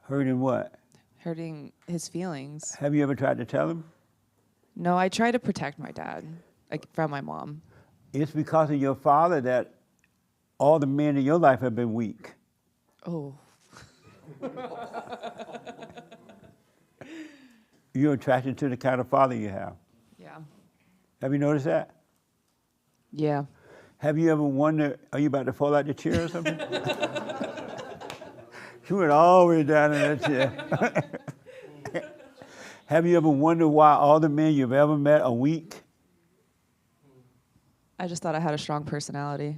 Hurting what? Hurting his feelings. Have you ever tried to tell him? No, I try to protect my dad, like from my mom. It's because of your father that all the men in your life have been weak. Oh. You're attracted to the kind of father you have. Yeah. Have you noticed that? Yeah. Have you ever wondered, are you about to fall out the chair or something? She went all the way down in that chair. Have you ever wondered why all the men you've ever met are weak? I just thought I had a strong personality.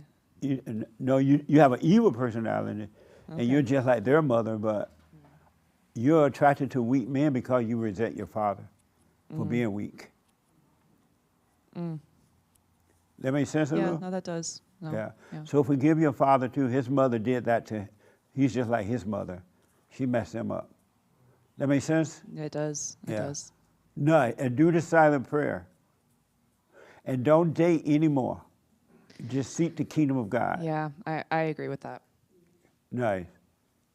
No, you have an evil personality, and you're just like their mother, but you're attracted to weak men because you resent your father for being weak. That makes sense? Yeah, no, that does. No. Yeah. So forgive your father too. His mother did that to, he's just like his mother. She messed him up. That makes sense? Yeah, it does. It does. No, and do the silent prayer. And don't date anymore. Just seek the kingdom of God. Yeah, I agree with that. Nice.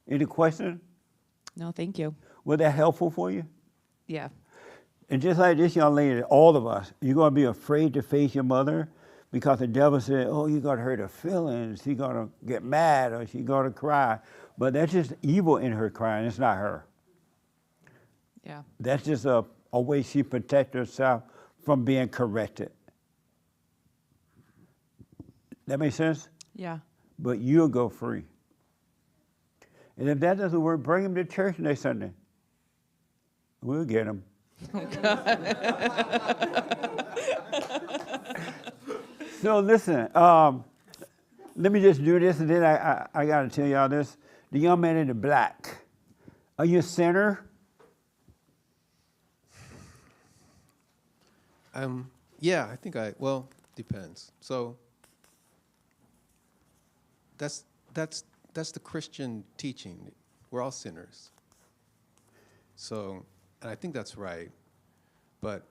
Any questions? No, thank you. Was that helpful for you? Yeah. And just like this young lady, all of us, you're going to be afraid to face your mother because the devil said, oh, you're going to hurt her feelings. She's going to get mad or she's going to cry. But that's just evil in her crying. It's not her. Yeah. That's just a way she protects herself from being corrected. That makes sense? Yeah. But you'll go free. And if that doesn't work, bring him to church next Sunday. We'll get him. Oh, God. So listen, let me just do this, and then I got to tell y'all this. The young man in the black, are you a sinner? Yeah, I think well, depends. So that's the Christian teaching. We're all sinners. So, and I think that's right. But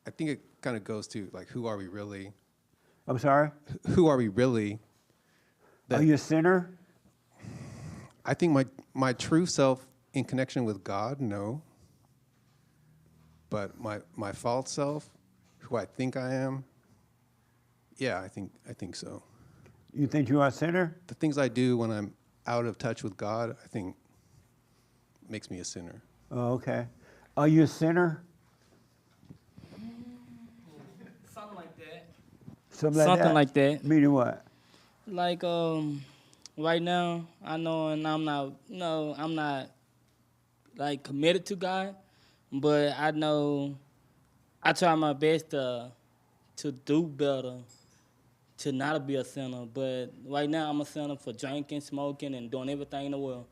I think it kind of goes to, like, who are we really? I'm sorry? Who are we really? Are you a sinner? I think my true self in connection with God, no. But my false self, who I think I am, yeah, I think so. You think you are a sinner? The things I do when I'm out of touch with God, I think makes me a sinner. Oh, okay. Are you a sinner? Something like that. Something like that. Meaning what? Like right now, I know, and I'm not like committed to God, but I know I try my best to to do better, to not be a sinner. But right now, I'm a sinner for drinking, smoking, and doing everything in the world.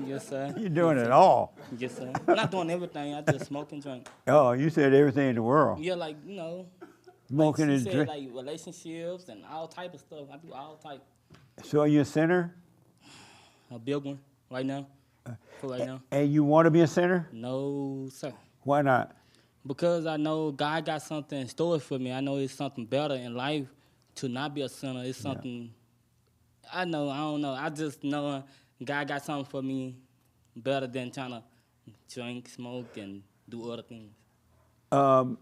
Yes, sir. You're doing Yes, it sir. all. Yes, sir. Not doing everything. I just smoke and drink. Oh, you said everything in the world. Yeah, like, you know, Smoking like she and said, drink. like relationships and all type of stuff. I do all type. So are you a sinner? A big one right now. For right now. And you want to be a sinner? No, sir. Why not? Because I know God got something in store for me. I know it's something better in life to not be a sinner. It's something, I don't know. I just know God got something for me better than trying to drink, smoke, and do other things.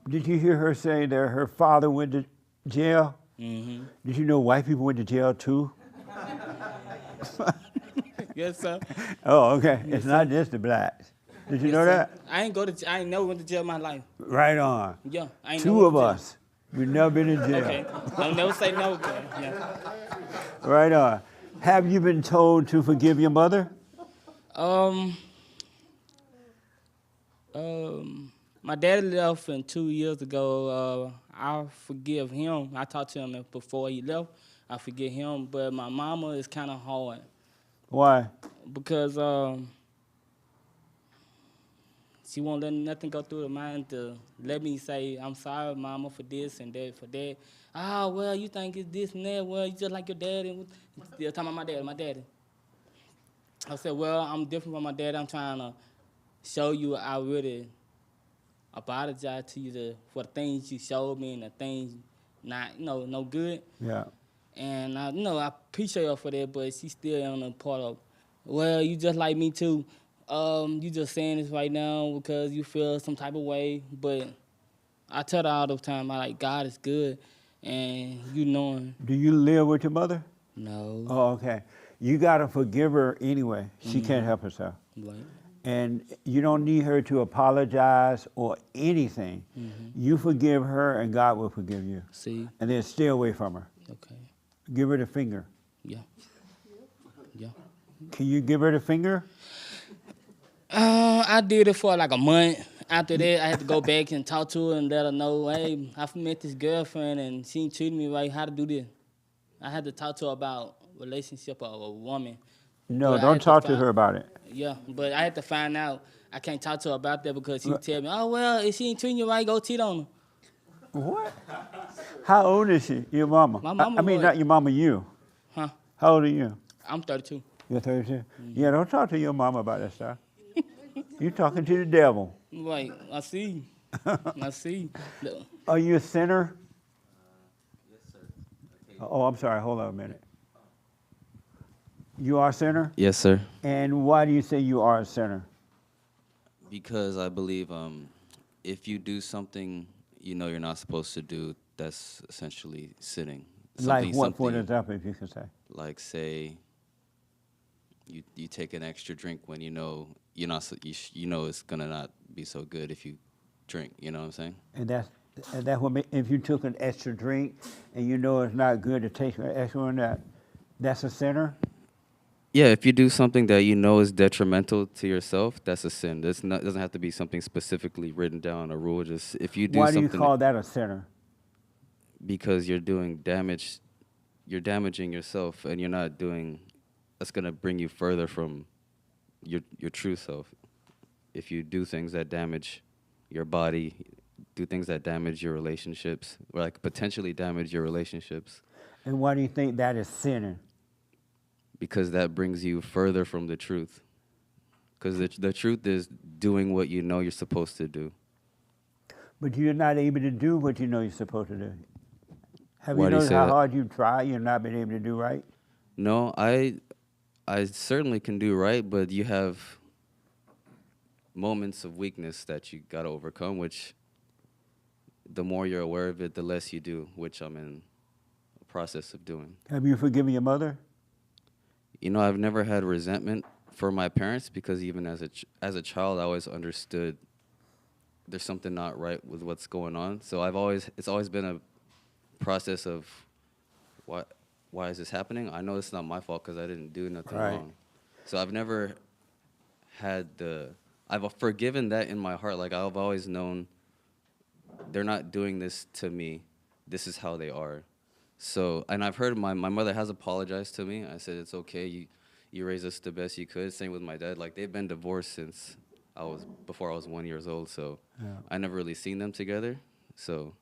Did you hear her say that her father went to jail? Mm-hmm. Did you know white people went to jail too? Yes, sir. Oh, okay. Yes, It's not sir. just the blacks. Did you Yes, know sir. that? I ain't never went to jail in my life. Right on. Yeah, I ain't Two never of went to jail. us. We've never been in jail. Okay. Don't never say no. Okay. Yeah. Right on. Have you been told to forgive your mother? My daddy left 2 years ago. I forgive him. I talked to him before he left. I forgive him, but my mama is kind of hard Why? because she won't let nothing go through her mind to let me say, I'm sorry, mama, for this and that, for that. Ah, well, you think it's this and that. Well, you just like your daddy. They're talking about my daddy. I said, well, I'm different from my dad. I'm trying to show you I really apologize to you for the things you showed me and the things not, no good. Yeah. And I appreciate her for that, but she's still on the part of, well, you just like me too. You just saying this right now because you feel some type of way. But I tell her all the time, God is good, and you knowing. Do you live with your mother? No. Oh, okay. You got to forgive her anyway. She can't help herself. Right. And you don't need her to apologize or anything. You forgive her and God will forgive you. See? And then stay away from her. Okay. Give her the finger. Yeah. Yeah. Can you give her the finger? I did it for like a month. After that, I had to go back and talk to her and let her know, hey, I met this girlfriend and she ain't treating me right. How to do this? I had to talk to her about relationship of a woman. No, But I don't had to talk to find- her about it. Yeah, but I had to find out. I can't talk to her about that because she would tell me, oh, well, if she ain't treating you right, go cheat on her. What? How old is she? Your mama? My mama I mean, was- not your mama, you. Huh? How old are you? I'm 32. You're 32? Yeah, don't talk to your mama about that stuff. You're talking to the devil. Right, I see. I see. Look. Are you a sinner? Yes, sir. Okay. Oh, I'm sorry. Hold on a minute. You are a sinner? Yes, sir. And why do you say you are a sinner? Because I believe if you do something you know you're not supposed to do, that's essentially sinning. Like what, for example, if you could say? Like, say, you take an extra drink when you know you're not, you know it's gonna not be so good if you drink. You know what I'm saying? And that's what if you took an extra drink and you know it's not good to take an extra one, that's a sinner? Yeah, if you do something that you know is detrimental to yourself, that's a sin. It doesn't have to be something specifically written down, a rule. Just if you do Why something. do you call that a sinner? Because you're doing damage, you're damaging yourself, and you're not doing. That's gonna bring you further from your true self. If you do things that damage your body, do things that damage your relationships, or like potentially damage your relationships. And why do you think that is sinning? Because that brings you further from the truth. Because the truth is doing what you know you're supposed to do. But you're not able to do what you know you're supposed to do. Have Why you do you noticed say how that? hard you've tried, you've not been able to do right? No, I certainly can do right, but you have moments of weakness that you got to overcome, which the more you're aware of it, the less you do, which I'm in a process of doing. Have you forgiven your mother? You know, I've never had resentment for my parents because even as a child, I always understood there's something not right with what's going on. So it's always been a process of why is this happening? I know it's not my fault because I didn't do nothing Right. wrong. So I've never had I've forgiven that in my heart. Like I've always known they're not doing this to me. This is how they are. So, and I've heard my mother has apologized to me. I said, it's okay. You raised us the best you could. Same with my dad. Like, they've been divorced since before I was 1 year old. So I never really seen them together. So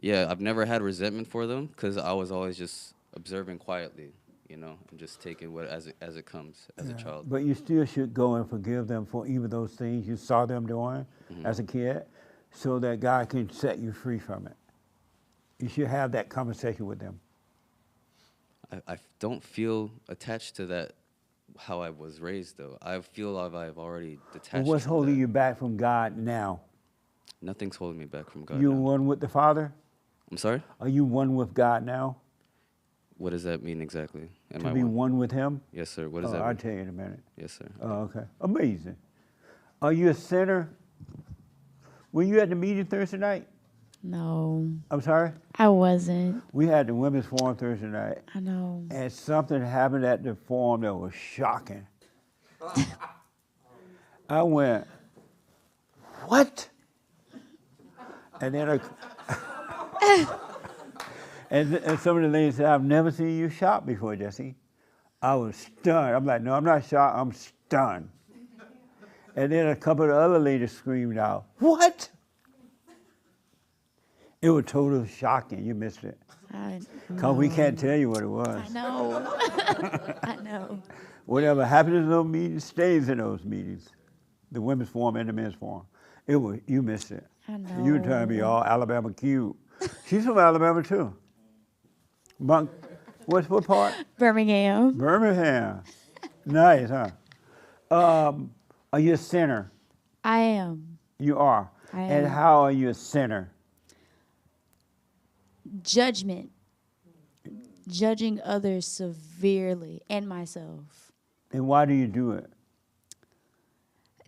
yeah, I've never had resentment for them because I was always just observing quietly, you know, and just taking what as it comes as a child. But you still should go and forgive them for even those things you saw them doing as a kid, so that God can set you free from it. You should have that conversation with them. I don't feel attached to that, how I was raised, though. I feel like I've already detached. Well, what's from holding that. you back from God now? Nothing's holding me back from God You now. one with the Father? I'm sorry? Are you one with God now? What does that mean exactly? Am To I be one with Him? Yes, sir. What does that mean? I'll tell you in a minute. Yes, sir. Oh, okay. Amazing. Are you a sinner? Were you at the meeting Thursday night? No, I'm sorry? I wasn't. We had the women's forum Thursday night. I know. And something happened at the forum that was shocking. I went, what? And then and some of the ladies said, I've never seen you shop before, Jesse. I was stunned. I'm like, no, I'm not shocked, I'm stunned. And then a couple of the other ladies screamed out, what? It was totally shocking. You missed it. Because we can't tell you what it was. I know. I know. Whatever happens in those meetings stays in those meetings. The women's forum and the men's forum. You missed it. I know. You were trying to be all Alabama cute. She's from Alabama too. What part? Birmingham. Birmingham. Nice, huh? Are you a sinner? I am. You are. I am. And how are you a sinner? Judgment. Judging others severely and myself. And why do you do it?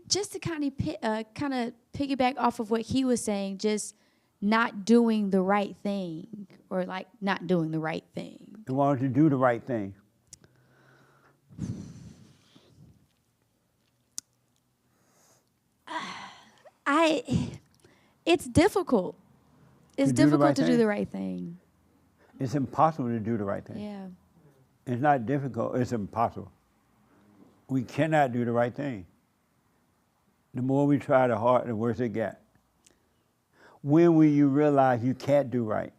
Just to kind of piggyback off of what he was saying, just not doing the right thing, or like not doing the right thing. And why don't you do the right thing? It's difficult. It's do the difficult right to do thing? the right thing. It's impossible to do the right thing. Yeah. It's not difficult, it's impossible. We cannot do the right thing. The more we try, the harder, the worse it gets. When will you realize you can't do right?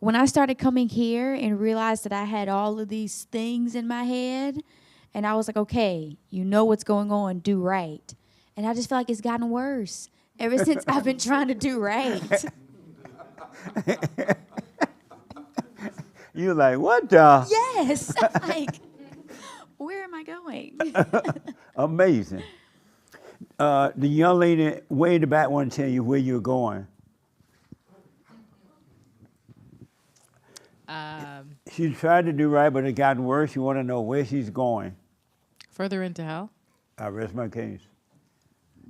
When I started coming here and realized that I had all of these things in my head, and I was like, okay, you know what's going on, do right. And I just feel like it's gotten worse ever since I've been trying to do right. You're like, what the? Yes. I'm like, where am I going? Amazing. The young lady way in the back want to tell you where you're going. She tried to do right, but it gotten worse. You want to know where she's going. Further into hell? I rest my case.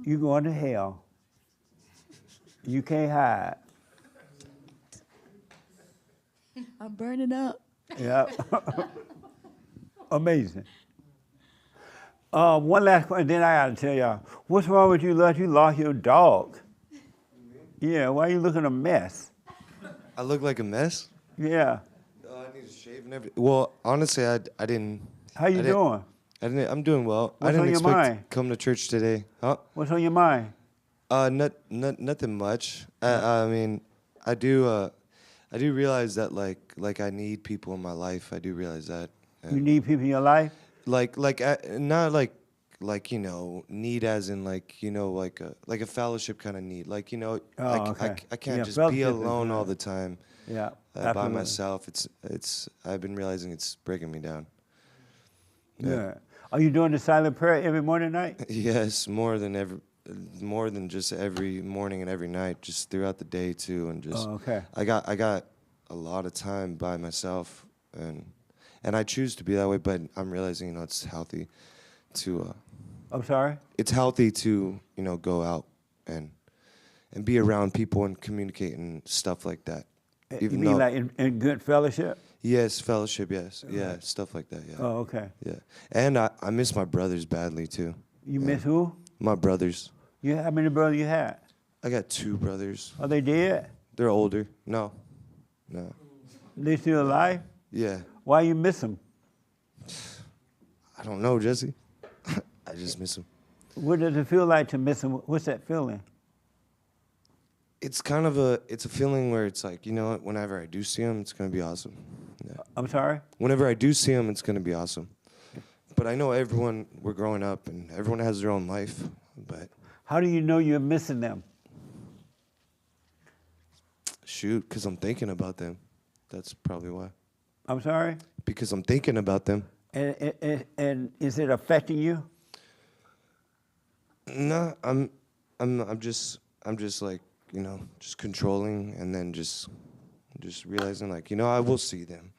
You going to hell. You can't hide. I'm burning up. Yeah. Amazing. One last question, then I got to tell y'all. What's wrong with you, Lud? You lost your dog. Yeah, why are you looking a mess? I look like a mess? Yeah. I need to shave and everything. Well, honestly, I didn't. How you doing? I'm doing well. What's I didn't on your expect mind? to come to church today. Huh? What's on your mind? Nothing much. I mean, I do realize that like I need people in my life. I do realize that. You need people in your life? Not like you know, need as in like, you know, like a fellowship kind of need. Like, you know, okay. I can't Yeah, just be fellowship is alone all nice. the time. Yeah, by absolutely. myself. It's I've been realizing it's breaking me down. Yeah. Are you doing the silent prayer every morning and night? Yes, more than just every morning and every night, just throughout the day too, and just. Oh, okay. I got a lot of time by myself, and I choose to be that way, but I'm realizing, you know, it's healthy to. I'm sorry? It's healthy to, you know, go out and be around people and communicate and stuff like that. You mean like in good fellowship? Yes, fellowship, yes. Yeah, stuff like that, yeah. Oh, okay. Yeah. And I miss my brothers badly, too. You miss who? My brothers. How many brothers you had? I got 2 brothers. Are they dead? They're older. No. They still alive? Yeah. Why you miss them? I don't know, Jesse. I just miss them. What does it feel like to miss them? What's that feeling? It's kind of a feeling where it's like, you know what, whenever I do see them, it's going to be awesome. Yeah. I'm sorry? Whenever I do see them, it's going to be awesome. But I know we're growing up and everyone has their own life. But how do you know you're missing them? Shoot, because I'm thinking about them. That's probably why. I'm sorry? Because I'm thinking about them. And is it affecting you? No, I'm just like, you know, just controlling and then just realizing like, you know, I will see them.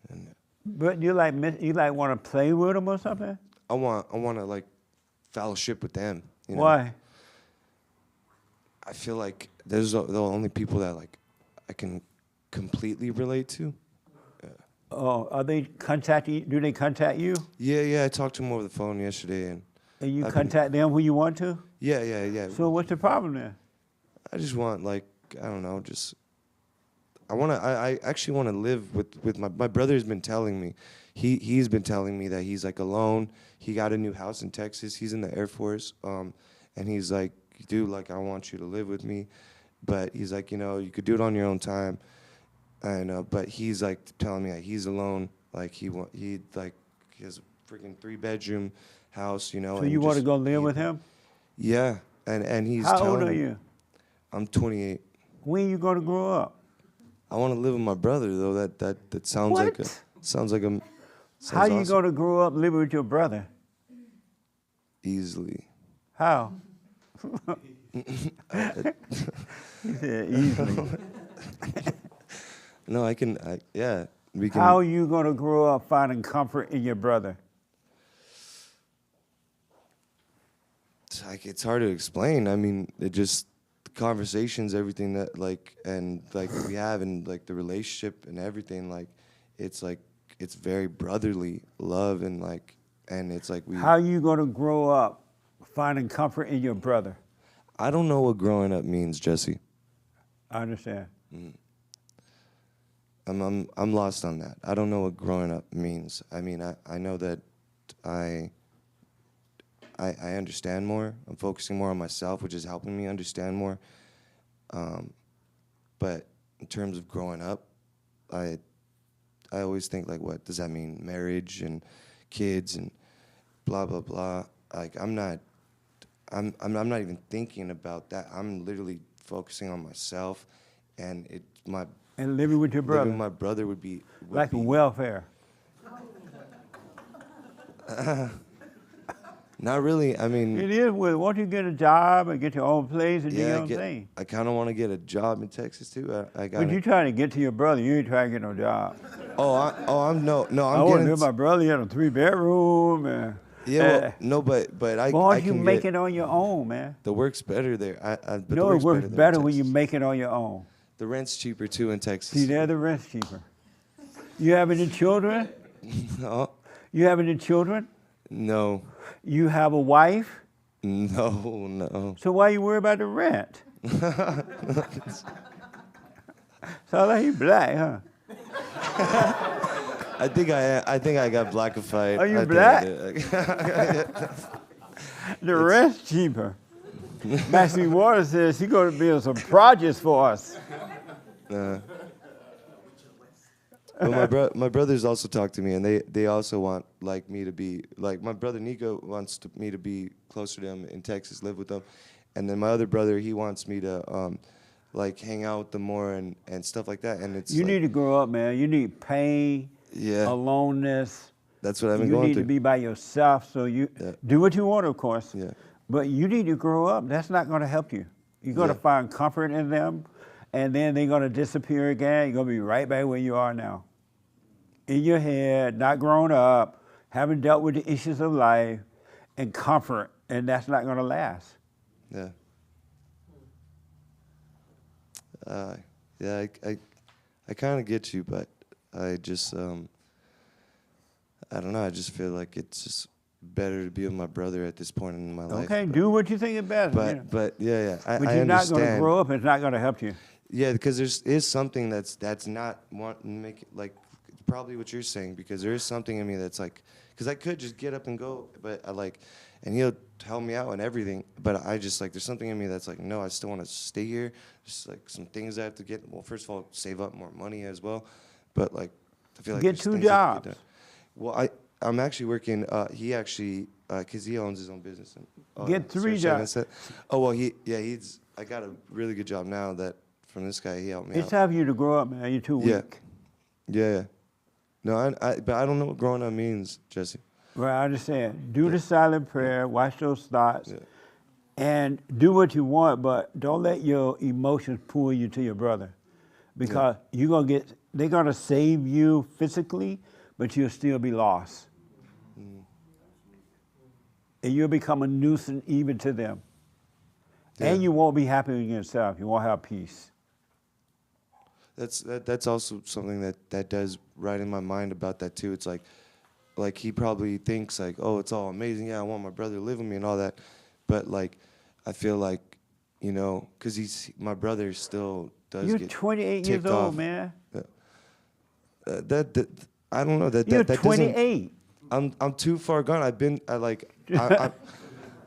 And But you like want to play with them or something? I want to like fellowship with them. You know? Why? I feel like those are the only people that like I can completely relate to. Oh, are they contacting you? Do they contact you? Yeah. I talked to them over the phone yesterday, and you contact them when you want to? Yeah. So what's the problem then? I just want like I don't know, I actually want to live with my brother's been telling me, he's been telling me that he's like alone. He got a new house in Texas. He's in the Air Force, and he's like, dude, like I want you to live with me, but he's like, you know, you could do it on your own time. And but he's like telling me that he's alone, like he has a freaking 3-bedroom house, you know. So and you want to just- go live with him? Yeah, and he's How telling old are me- you? I'm 28. When are you going to grow up? I want to live with my brother though. That sounds like a sounds like a. How sounds you awesome. going to grow up living with your brother? Easily. How? He said easily. No, yeah. We can. How are you going to grow up finding comfort in your brother? It's hard to explain. I mean, it just conversations, everything that we have, and like the relationship and everything. It's very brotherly love, and it's like we. How are you going to grow up finding comfort in your brother? I don't know what growing up means, Jesse. I understand. I'm lost on that. I don't know what growing up means. I mean, I know that I understand more. I'm focusing more on myself, which is helping me understand more. But in terms of growing up, I always think like, what does that mean? Marriage and kids and blah blah blah. Like I'm not even thinking about that. I'm literally focusing on myself, and And living with your brother. Living with my brother would be like welfare. Not really. I mean, It is. Well, won't you get a job and get your own place and do your own thing? I kind of want to get a job in Texas too. But you trying to get to your brother. You ain't trying to get no job. I'm I want to live with my brother. He had a 3-bedroom. And, but I. Why I don't you can make get- it on your own, man? The work's better there. But the No, it works there in better when you Texas. make it on your own. The rent's cheaper too in Texas. See, there the rent's cheaper. You have any children? No. You have any children? No. You have a wife? No. So why you worry about the rent? Sound like you black, huh? I think I got blackified. Are you I think black? I did. The rent's cheaper. Maxine Waters says she's going to build some projects for us. But my brothers also talk to me, and they also want like me to be like my brother Nico wants me to be closer to him in Texas, live with them, and then my other brother, he wants me to like hang out with them more and stuff like that. And it's You need to grow up, man. You need pain, aloneness. That's what I've been you going need through. to be by yourself. So you do what you want, of course. Yeah. But you need to grow up. That's not going to help you. You're going to find comfort in them, and then they're going to disappear again. You're going to be right back where you are now. In your head, not grown up, haven't dealt with the issues of life, and comfort, and that's not going to last. Yeah. I kind of get you, but I just I don't know. I just feel like it's just better to be with my brother at this point in my life. Okay, do what you think is best. But yeah, but I you're not understand. going to grow up. It's not going to help you. Yeah, because is something that's not make it like probably what you're saying, because there is something in me that's like, because I could just get up and go, but I like, and he'll help me out and everything, but I just like, there's something in me that's like, no, I still want to stay here. Just like some things I have to get. Well, first of all, save up more money as well, but like I feel like get there's 2 things that have to jobs. get done. Well, I'm actually working. He actually because he owns his own business. And, Get 3 jobs. Oh well, he's. I got a really good job now that from this guy. He helped me It's out. time for you to grow up, man. You're too weak. Yeah. No, but I don't know what growing up means, Jesse. Well, I understand. Do the silent prayer, watch those thoughts, and do what you want, but don't let your emotions pull you to your brother. Because they're gonna save you physically, but you'll still be lost. And you'll become a nuisance even to them. And you won't be happy in yourself. You won't have peace. That's also something that does right in my mind about that too. It's like he probably thinks like, oh, it's all amazing. Yeah, I want my brother to live with me and all that. But like, I feel like, you know, because my brother still does. You're get 28 years ticked old, off. man. That I don't know that. You're that 28. I'm too far gone.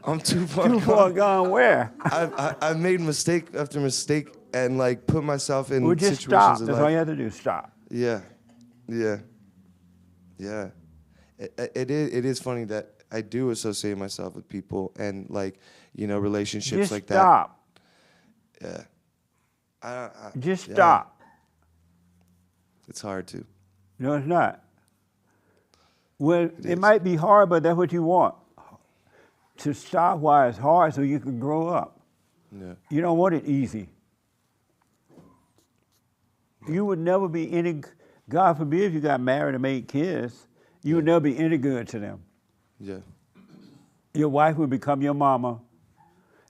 I'm too far Too far gone where? I've made mistake after mistake and like put myself in Well, just situations stop. of That's life. all you have to do. Stop. Yeah. It is funny that I do associate myself with people and like, you know, relationships Just like stop. that. Yeah. Just yeah. stop. It's hard to. No, it's not. Well, it might be hard, but that's what you want. To stop while it's hard so you can grow up. Yeah. You don't want it easy. You would never be any, God forbid if you got married and made kids, you would never be any good to them. Yeah. Your wife would become your mama.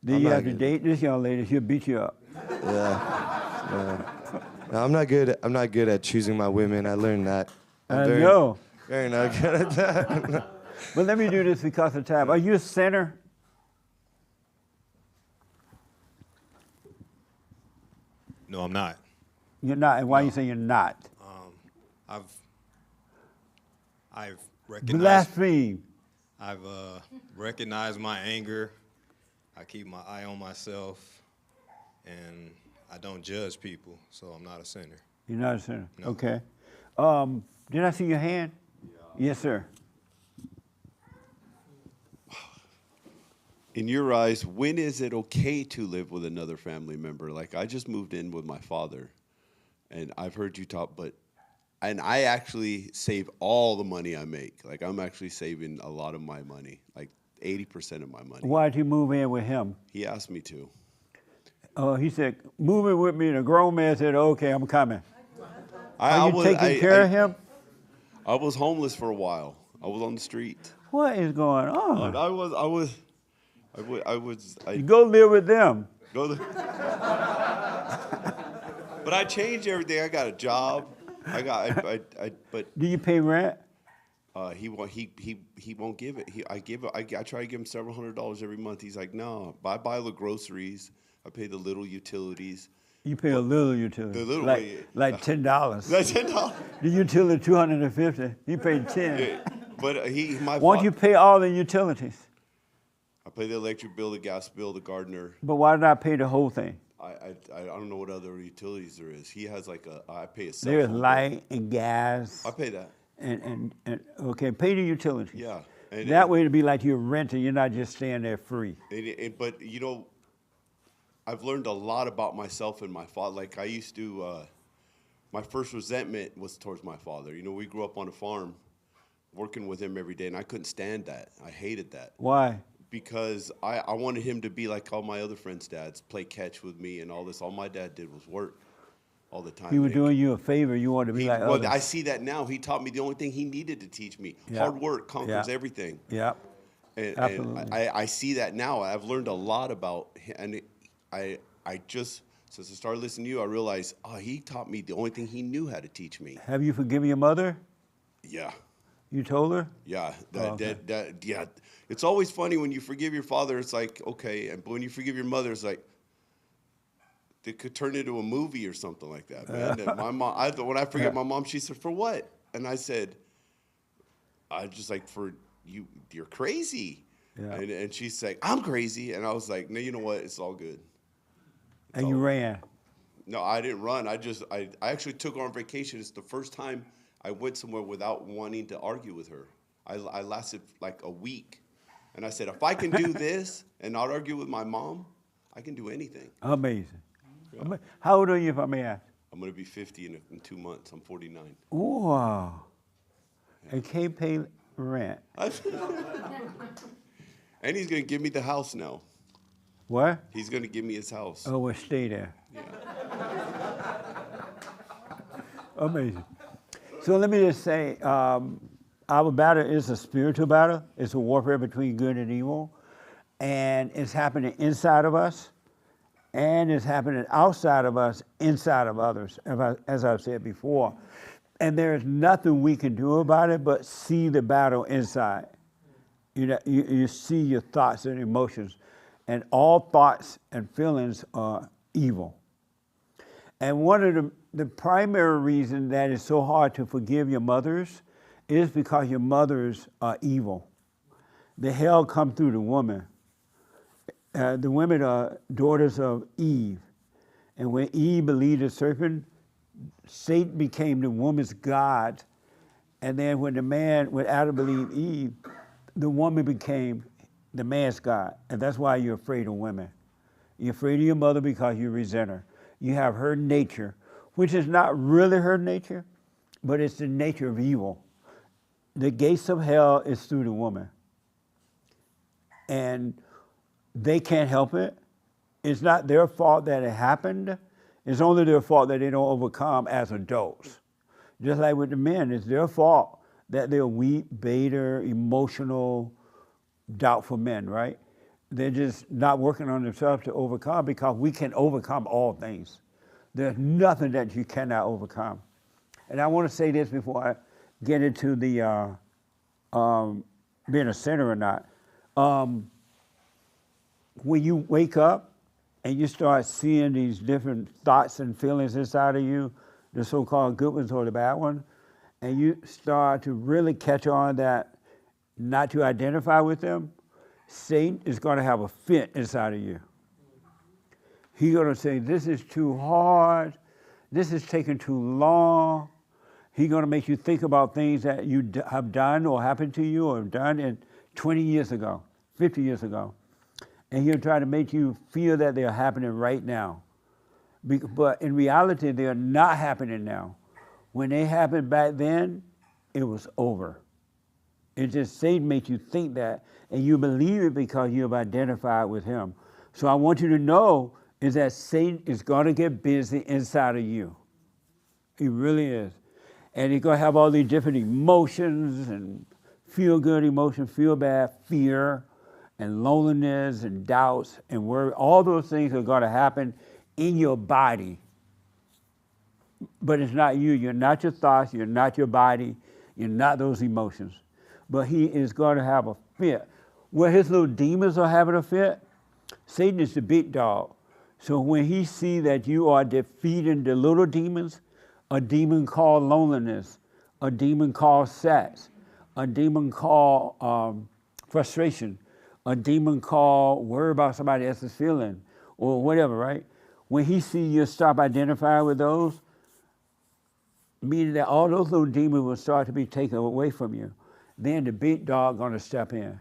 Then I'm you not have to good. date this young lady, she'll beat you up. Yeah. No, I'm not good at choosing my women. I learned that. I know. Very not good at that. But let me do this because of time. Are you a sinner? No, I'm not. You're not. And why you say you're not? I've recognized. Blaspheme. I've recognized my anger. I keep my eye on myself, and I don't judge people. So I'm not a sinner. You're not a sinner. No. Okay. Did I see your hand? Yes, sir. In your eyes, when is it okay to live with another family member? Like, I just moved in with my father, and I've heard you talk, and I actually save all the money I make. Like, I'm actually saving a lot of my money, like 80% of my money. Why'd you move in with him? He asked me to. He said, move in with me, and a grown man said, okay, I'm coming. I Are you was- taking care of him? I was homeless for a while. I was on the street. What is going on? You go live with them. But I changed everything. I got a job. But Do you pay rent? He won't give it. I try to give him several $100s every month. He's like, no. I buy the groceries. I pay the little utilities. You pay a little utility. The little like $10. Like $10. The utility $250. He paid $10. But Why don't you pay all the utilities? I pay the electric bill, the gas bill, the gardener. But why did I pay the whole thing? I don't know what other utilities there is. He has like I pay a cell There's phone bill. light and gas. I pay that. And okay, pay the utilities. Yeah. That way it'd be like you're renting. You're not just staying there free. But you know, I've learned a lot about myself and my father. Like I used to, my first resentment was towards my father. You know, we grew up on a farm, working with him every day, and I couldn't stand that. I hated that. Why? Because I wanted him to be like all my other friends' dads, play catch with me and all this. All my dad did was work all the time. He was doing you a favor. You wanted to be like others. I see that now. He taught me the only thing he needed to teach me. Yep. Hard work conquers Yep. everything. Yep. And I see that now. I've learned a lot about him. And I just, since I started listening to you, I realized, he taught me the only thing he knew how to teach me. Have you forgiven your mother? Yeah. You told her? Yeah, okay. yeah. It's always funny when you forgive your father. It's like okay, but when you forgive your mother, it's like it could turn into a movie or something like that, man. And my mom, when I forget my mom, she said, "For what?" And I said, "I just like for you. You're crazy." Yeah. And she's like, "I'm crazy," and I was like, "No, you know what? It's all good." And you ran. No, I didn't run. I actually took her on vacation. It's the first time I went somewhere without wanting to argue with her. I lasted like a week. And I said, if I can do this and not argue with my mom, I can do anything. Amazing. Yeah. How old are you, if I may ask? I'm going to be 50 in 2 months. I'm 49. Wow. And can't pay rent. And he's going to give me the house now. What? He's going to give me his house. Oh, we'll stay there. Yeah. Amazing. So let me just say, our battle is a spiritual battle. It's a warfare between good and evil. And it's happening inside of us. And it's happening outside of us, inside of others, as I've said before. And there's nothing we can do about it but see the battle inside. You see your thoughts and emotions. And all thoughts and feelings are evil. And one of the primary reason that it's so hard to forgive your mothers is because your mothers are evil. The hell come through the woman. The women are daughters of Eve. And when Eve believed the serpent, Satan became the woman's god. And then when Adam believed Eve, the woman became the man's god. And that's why you're afraid of women. You're afraid of your mother because you resent her. You have her nature, which is not really her nature, but it's the nature of evil. The gates of hell is through the woman. And they can't help it. It's not their fault that it happened. It's only their fault that they don't overcome as adults. Just like with the men, it's their fault that they're weak, beta, emotional, doubtful men, right? They're just not working on themselves to overcome because we can overcome all things. There's nothing that you cannot overcome. And I want to say this before I get into the being a sinner or not. When you wake up and you start seeing these different thoughts and feelings inside of you, the so-called good ones or the bad ones, and you start to really catch on that not to identify with them, Satan is going to have a fit inside of you. He's going to say, this is too hard. This is taking too long. He's going to make you think about things that you have done or happened to you or have done in 20 years ago, 50 years ago. And he'll try to make you feel that they're happening right now. But in reality, they're not happening now. When they happened back then, it was over. It just Satan makes you think that, and you believe it because you have identified with him. So I want you to know is that Satan is going to get busy inside of you. He really is. And he's going to have all these different emotions and feel good emotions, feel bad, fear, and loneliness and doubts and worry. All those things are going to happen in your body. But it's not you. You're not your thoughts. You're not your body. You're not those emotions. But he is going to have a fit. Where his little demons are having a fit, Satan is the big dog. So when he sees that you are defeating the little demons, a demon called loneliness, a demon called sex, a demon called frustration, a demon called worry about somebody else's feeling, or whatever, right? When he sees you stop identifying with those, meaning that all those little demons will start to be taken away from you. Then the big dog going to step in,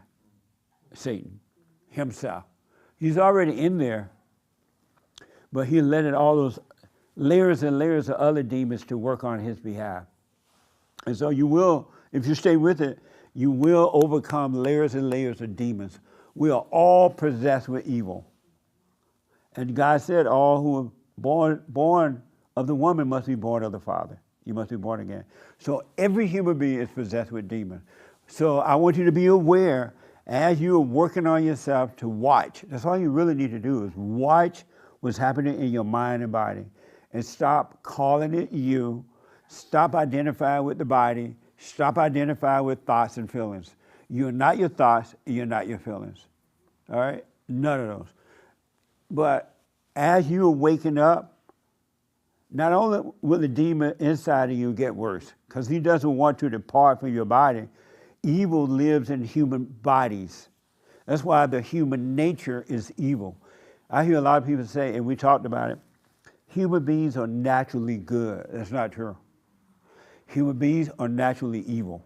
Satan, himself. He's already in there, but he's letting all those layers and layers of other demons to work on his behalf. And so you will, if you stay with it, you will overcome layers and layers of demons. We are all possessed with evil. And God said all who are born of the woman must be born of the Father. You must be born again. So every human being is possessed with demons. So I want you to be aware as you are working on yourself to watch. That's all you really need to do is watch what's happening in your mind and body. And stop calling it you. Stop identifying with the body. Stop identifying with thoughts and feelings. You're not your thoughts, you're not your feelings. All right? None of those. But as you are waking up, not only will the demon inside of you get worse, because he doesn't want to depart from your body, evil lives in human bodies. That's why the human nature is evil. I hear a lot of people say, and we talked about it, human beings are naturally good. That's not true. Human beings are naturally evil.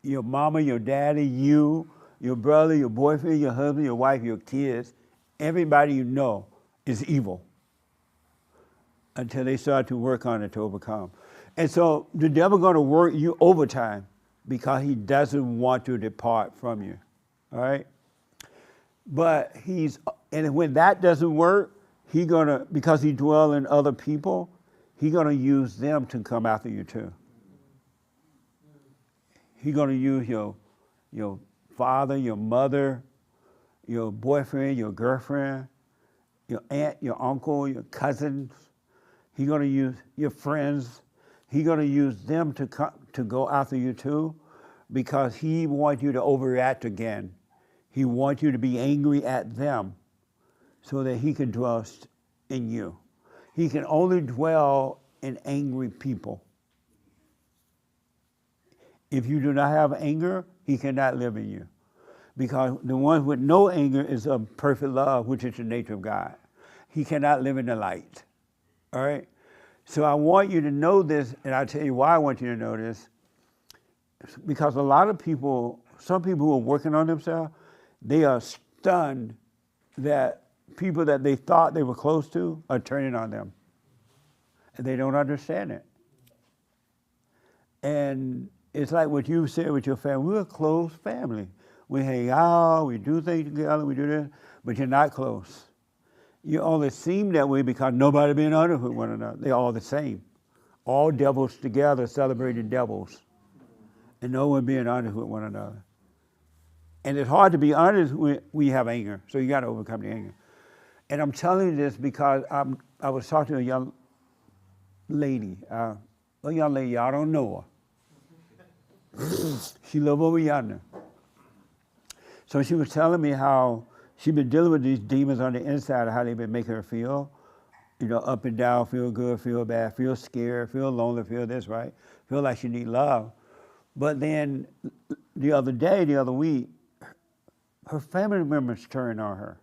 Your mama, your daddy, you, your brother, your boyfriend, your husband, your wife, your kids, everybody you know is evil until they start to work on it to overcome. And so the devil going to work you overtime because he doesn't want to depart from you, all right? But and when that doesn't work, because he dwells in other people, he's going to use them to come after you too. He's going to use your father, your mother, your boyfriend, your girlfriend, your aunt, your uncle, your cousins. He's going to use your friends. He's going to use them to go after you too, because he wants you to overreact again. He wants you to be angry at them so that he can dwell in you. He can only dwell in angry people. If you do not have anger, he cannot live in you. Because the one with no anger is of perfect love, which is the nature of God. He cannot live in the light. All right? So I want you to know this, and I'll tell you why I want you to know this. Because a lot of people, some people who are working on themselves, they are stunned that people that they thought they were close to are turning on them. And they don't understand it. And it's like what you said with your family. We're a close family. We hang out, we do things together, we do this, but you're not close. You only seem that way because nobody being honest with one another. They're all the same. All devils together celebrating devils. And no one being honest with one another. And it's hard to be honest when we have anger, so you got to overcome the anger. And I'm telling you this because I was talking to a young lady. Y'all don't know her. She lives over yonder. So she was telling me how she'd been dealing with these demons on the inside, of how they've been making her feel, up and down, feel good, feel bad, feel scared, feel lonely, feel this, right? Feel like she need love. But then the other week, her family members turned on her.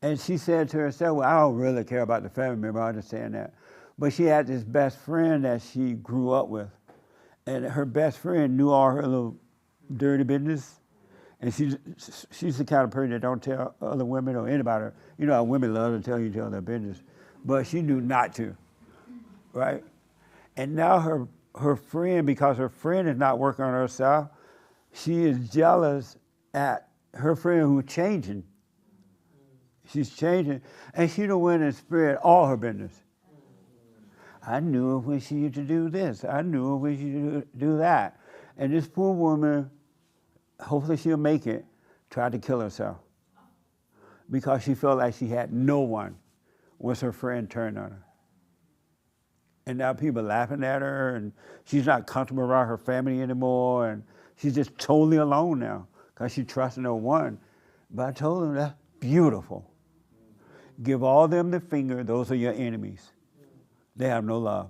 And she said to herself, well, I don't really care about the family member, I understand that. But she had this best friend that she grew up with. And her best friend knew all her little dirty business. And she's the kind of person that don't tell other women or anybody. You know how women love to tell each other their business. But she knew not to, right? And now her friend, because her friend is not working on herself, she is jealous at her friend who's changing. She's changing, and she done went and spread all her business. I knew her when she used to do this. I knew her when she used to do that. And this poor woman, hopefully she'll make it, tried to kill herself because she felt like she had no one once her friend turned on her. And now people are laughing at her, and she's not comfortable around her family anymore, and she's just totally alone now because she trusts no one. But I told her, that's beautiful. Give all them the finger, those are your enemies. They have no love.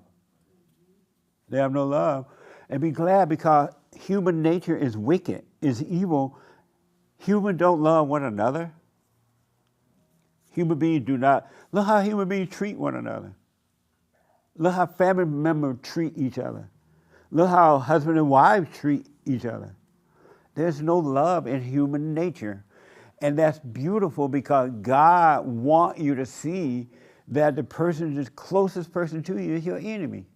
They have no love. And be glad, because human nature is wicked, is evil. Humans don't love one another. Human beings do not. Look how human beings treat one another. Look how family members treat each other. Look how husband and wife treat each other. There's no love in human nature. And that's beautiful because God wants you to see that the closest person to you is your enemy.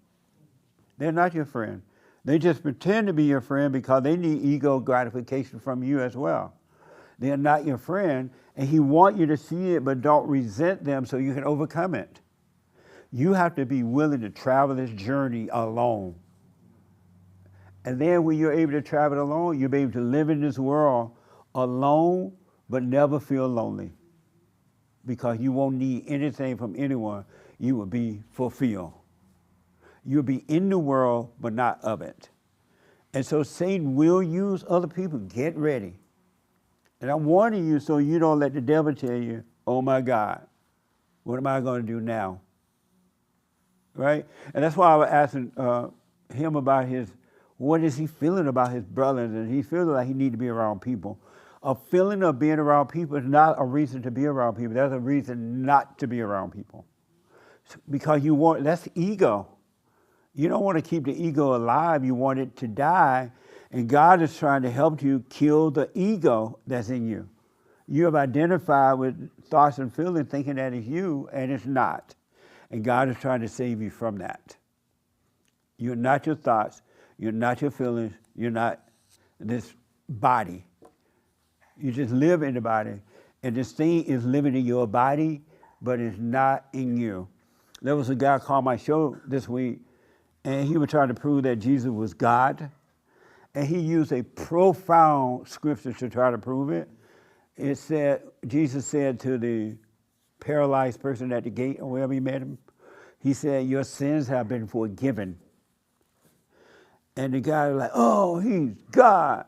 They're not your friend. They just pretend to be your friend because they need ego gratification from you as well. They're not your friend, and he wants you to see it, but don't resent them so you can overcome it. You have to be willing to travel this journey alone. And then when you're able to travel alone, you'll be able to live in this world alone, but never feel lonely. Because you won't need anything from anyone. You will be fulfilled. You'll be in the world, but not of it. And so Satan will use other people. Get ready. And I'm warning you so you don't let the devil tell you, oh my God, what am I going to do now? Right? And that's why I was asking him about what is he feeling about his brothers? And he's feeling like he needs to be around people. A feeling of being around people is not a reason to be around people. That's a reason not to be around people. Because that's ego. You don't want to keep the ego alive. You want it to die. And God is trying to help you kill the ego that's in you. You have identified with thoughts and feelings thinking that it's you, and it's not. And God is trying to save you from that. You're not your thoughts. You're not your feelings. You're not this body. You just live in the body. And this thing is living in your body, but it's not in you. There was a guy called my show this week, and he was trying to prove that Jesus was God. And he used a profound scripture to try to prove it. It said, Jesus said to the paralyzed person at the gate or wherever he met him, he said, your sins have been forgiven. And the guy was like, oh, he's God.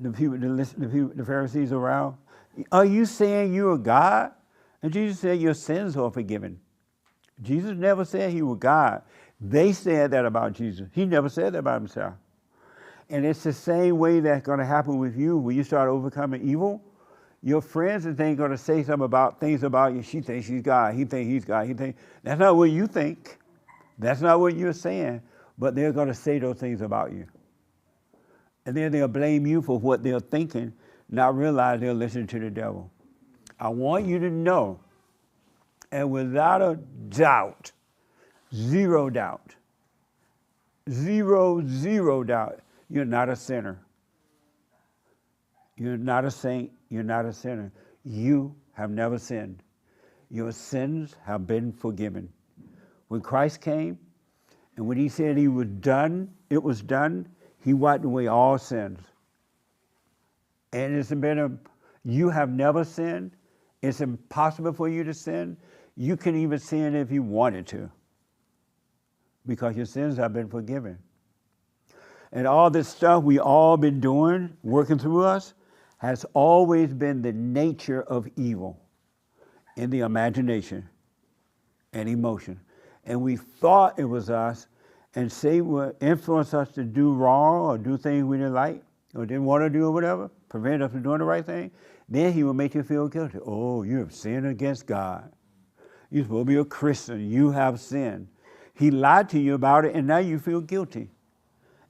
The Pharisees around, are you saying you are God? And Jesus said, your sins are forgiven. Jesus never said he was God. They said that about Jesus. He never said that about himself. And it's the same way that's going to happen with you when you start overcoming evil. Your friends and things going to say things about you. She thinks she's God. He thinks he's God. That's not what you think. That's not what you're saying. But they're going to say those things about you. And then they'll blame you for what they're thinking, not realize they're listening to the devil. I want you to know, and without a doubt, zero doubt, zero doubt, you're not a sinner. You're not a saint. You're not a sinner. You have never sinned. Your sins have been forgiven. When Christ came, and when he said he was done, it was done, he wiped away all sins. And you have never sinned. It's impossible for you to sin. You can even sin if you wanted to, because your sins have been forgiven. And all this stuff we all been doing, working through us, has always been the nature of evil in the imagination and emotion. And we thought it was us, and Satan would influence us to do wrong or do things we didn't like or didn't want to do or whatever, prevent us from doing the right thing. Then he will make you feel guilty. Oh, you have sinned against God. You're supposed to be a Christian. You have sinned. He lied to you about it, and now you feel guilty.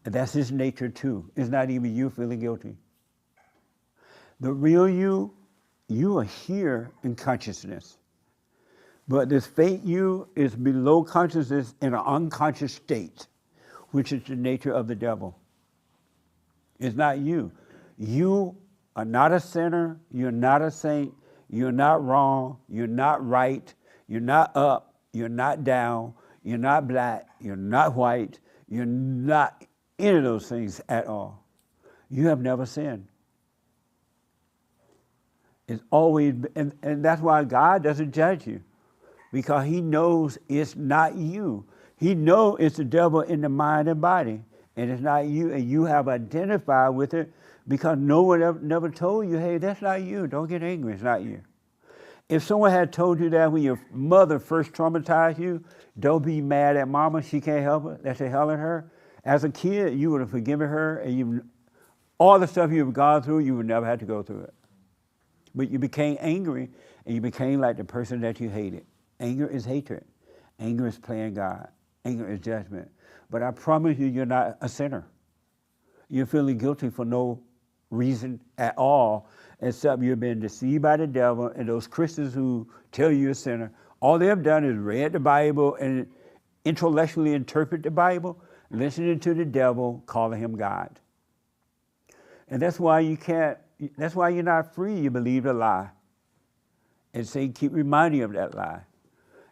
And that's his nature too. It's not even you feeling guilty. The real you are here in consciousness. But this fake you is below consciousness in an unconscious state, which is the nature of the devil. It's not you. You are not a sinner. You're not a saint. You're not wrong. You're not right. You're not up. You're not down. You're not black. You're not white. You're not any of those things at all. You have never sinned. It's always, and that's why God doesn't judge you, because he knows it's not you. He knows it's the devil in the mind and body, and it's not you, and you have identified with it because no one never told you, hey, that's not you. Don't get angry, it's not you. If someone had told you that when your mother first traumatized you, don't be mad at mama, she can't help it, that's a hell in her. As a kid, you would have forgiven her, and all the stuff you've gone through, you would never have to go through it. But you became angry, and you became like the person that you hated. Anger is hatred. Anger is playing God. Anger is judgment. But I promise you, you're not a sinner. You're feeling guilty for no reason at all, except you've been deceived by the devil, and those Christians who tell you you're a sinner, all they have done is read the Bible and intellectually interpret the Bible, listening to the devil, calling him God. And that's why you're not free. You believe a lie. And Satan keep reminding you of that lie.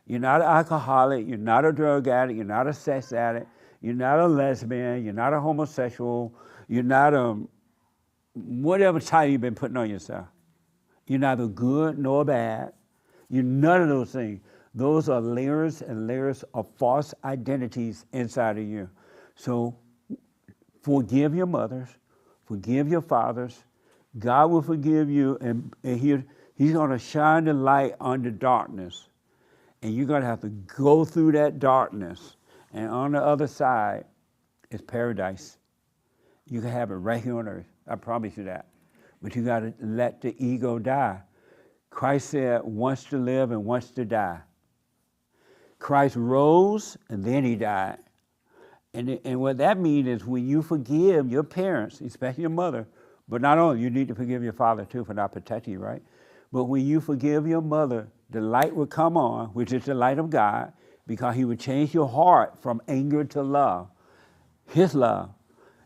You're not an alcoholic, you're not a drug addict, you're not a sex addict, you're not a lesbian, you're not a homosexual, you're not a whatever title you've been putting on yourself. You're neither good nor bad. You're none of those things. Those are layers and layers of false identities inside of you. So forgive your mothers, forgive your fathers. God will forgive you, and He's going to shine the light on the darkness. And you're going to have to go through that darkness. And on the other side is paradise. You can have it right here on earth. I promise you that. But you got to let the ego die. Christ said, once to live and once to die. Christ rose and then He died. And what that means is when you forgive your parents, especially your mother, but not only, you need to forgive your father too for not protecting you, right? But when you forgive your mother, the light will come on, which is the light of God, because He will change your heart from anger to love. His love,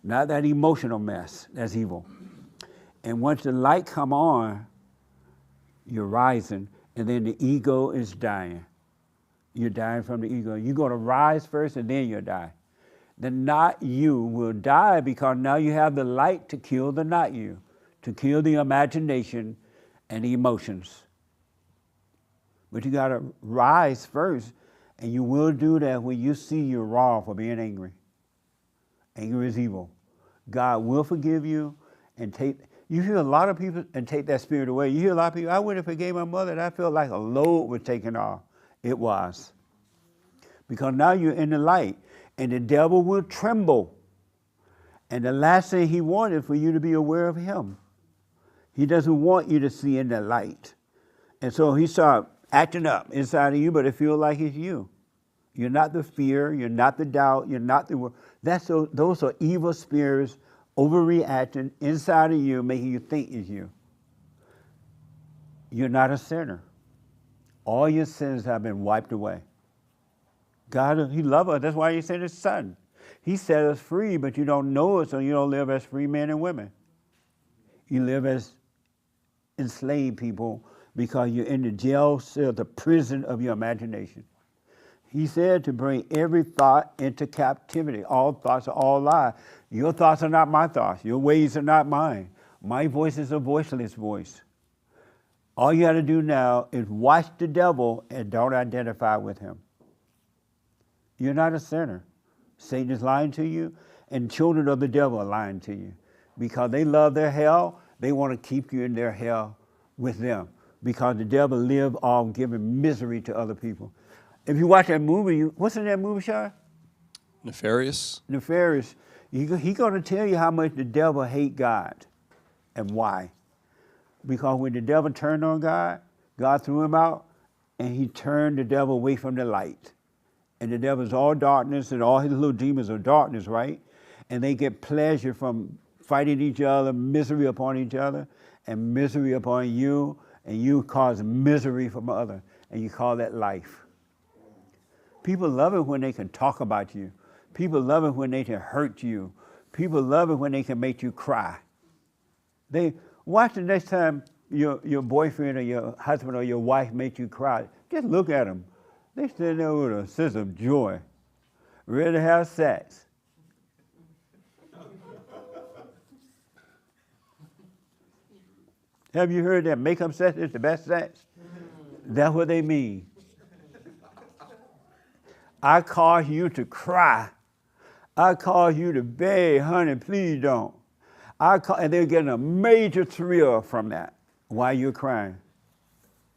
not that emotional mess that's evil. And once the light come on, you're rising, and then the ego is dying. You're dying from the ego. You're going to rise first, and then you'll die. The not you will die because now you have the light to kill the not you, to kill the imagination and the emotions. But you got to rise first, and you will do that when you see you're wrong for being angry. Anger is evil. God will forgive you and take. You hear a lot of people and take that spirit away. You hear a lot of people, I went and forgave my mother, and I felt like a load was taken off. It was. Because now you're in the light, and the devil will tremble. And the last thing he wanted for you to be aware of him. He doesn't want you to see in the light. And so he started acting up inside of you, but it feels like it's you. You're not the fear, you're not the doubt, you're not the... Those are evil spirits overreacting inside of you, making you think it's you. You're not a sinner. All your sins have been wiped away. God, He loves us. That's why He sent His Son. He set us free, but you don't know it, so you don't live as free men and women. You live as enslaved people because you're in the jail cell, the prison of your imagination. He said to bring every thought into captivity. All thoughts are all lies. Your thoughts are not my thoughts. Your ways are not mine. My voice is a voiceless voice. All you got to do now is watch the devil and don't identify with him. You're not a sinner. Satan is lying to you, and children of the devil are lying to you. Because they love their hell, they want to keep you in their hell with them. Because the devil lives off giving misery to other people. If you watch that movie, what's in that movie, Sean? Nefarious. Nefarious. He's going to tell you how much the devil hates God and why. Because when the devil turned on God, God threw him out, and He turned the devil away from the light. And the devil's all darkness, and all his little demons are darkness, right? And they get pleasure from fighting each other, misery upon each other, and misery upon you, and you cause misery from others, and you call that life. People love it when they can talk about you. People love it when they can hurt you. People love it when they can make you cry. They watch the next time your boyfriend or your husband or your wife makes you cry. Just look at them. They stand there with a sense of joy, ready to have sex. Have you heard that make-up sex is the best sex? That's what they mean. I cause you to cry. I cause you to beg, honey, please don't. And they're getting a major thrill from that. Why you're crying?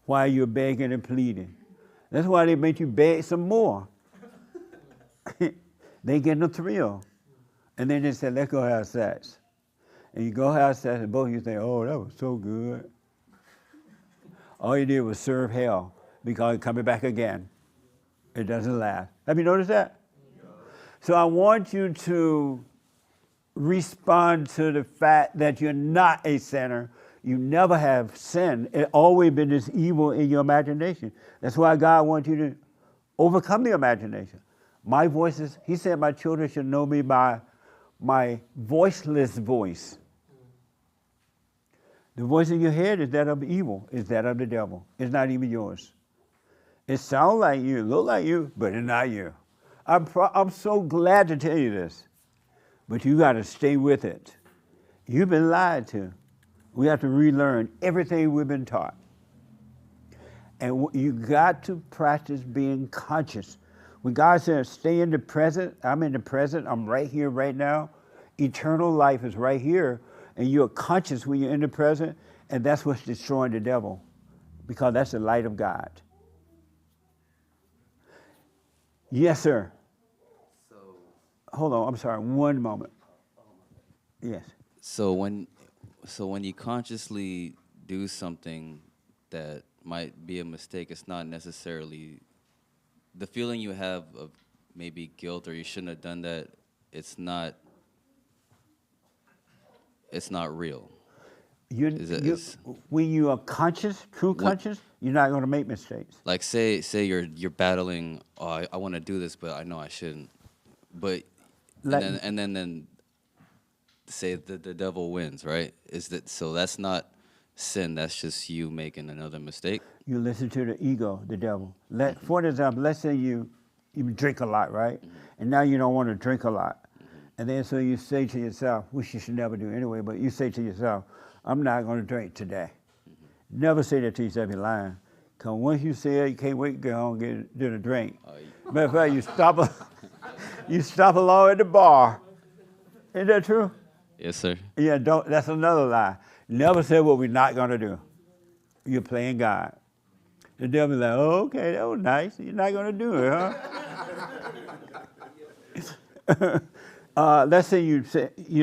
Why you're begging and pleading? That's why they make you beg some more. They getting a thrill. And then they say, let's go have sex. And you go have sex, and both of you think, oh, that was so good. All you did was serve hell because it's coming back again. It doesn't last. Have you noticed that? So I want you to respond to the fact that you're not a sinner. You never have sinned. It's always been this evil in your imagination. That's why God wants you to overcome the imagination. My voice is, He said, my children should know me by my voiceless voice. The voice in your head is that of evil, is that of the devil. It's not even yours. It sounds like you, look like you, but it's not you. I'm so glad to tell you this, but you got to stay with it. You've been lied to. We have to relearn everything we've been taught. And you got to practice being conscious. When God says, stay in the present, I'm in the present, I'm right here, right now. Eternal life is right here. And you're conscious when you're in the present, and that's what's destroying the devil, because that's the light of God. Yes, sir. So, Hold on, I'm sorry, one moment. Yes. so when you consciously do something that might be a mistake, it's not necessarily the feeling you have of maybe guilt or you shouldn't have done that. It's not real. When you are conscious, true conscious, you're not going to make mistakes. Like say you're battling. Oh, I want to do this, but I know I shouldn't. But and then say the devil wins, right? So that's not sin. That's just you making another mistake. You listen to the ego, the devil. For example, let's say you drink a lot, right? And now you don't want to drink a lot. And then so you say to yourself, which you should never do anyway, but you say to yourself, I'm not going to drink today. Never say that to yourself, you're lying. Because once you say it, you can't wait to go home and get a drink. Matter of fact, you stop along at the bar. Isn't that true? Yes, sir. Yeah, that's another lie. Never say what we're not going to do. You're playing God. The devil is like, oh, okay, that was nice. You're not going to do it, huh? Let's say you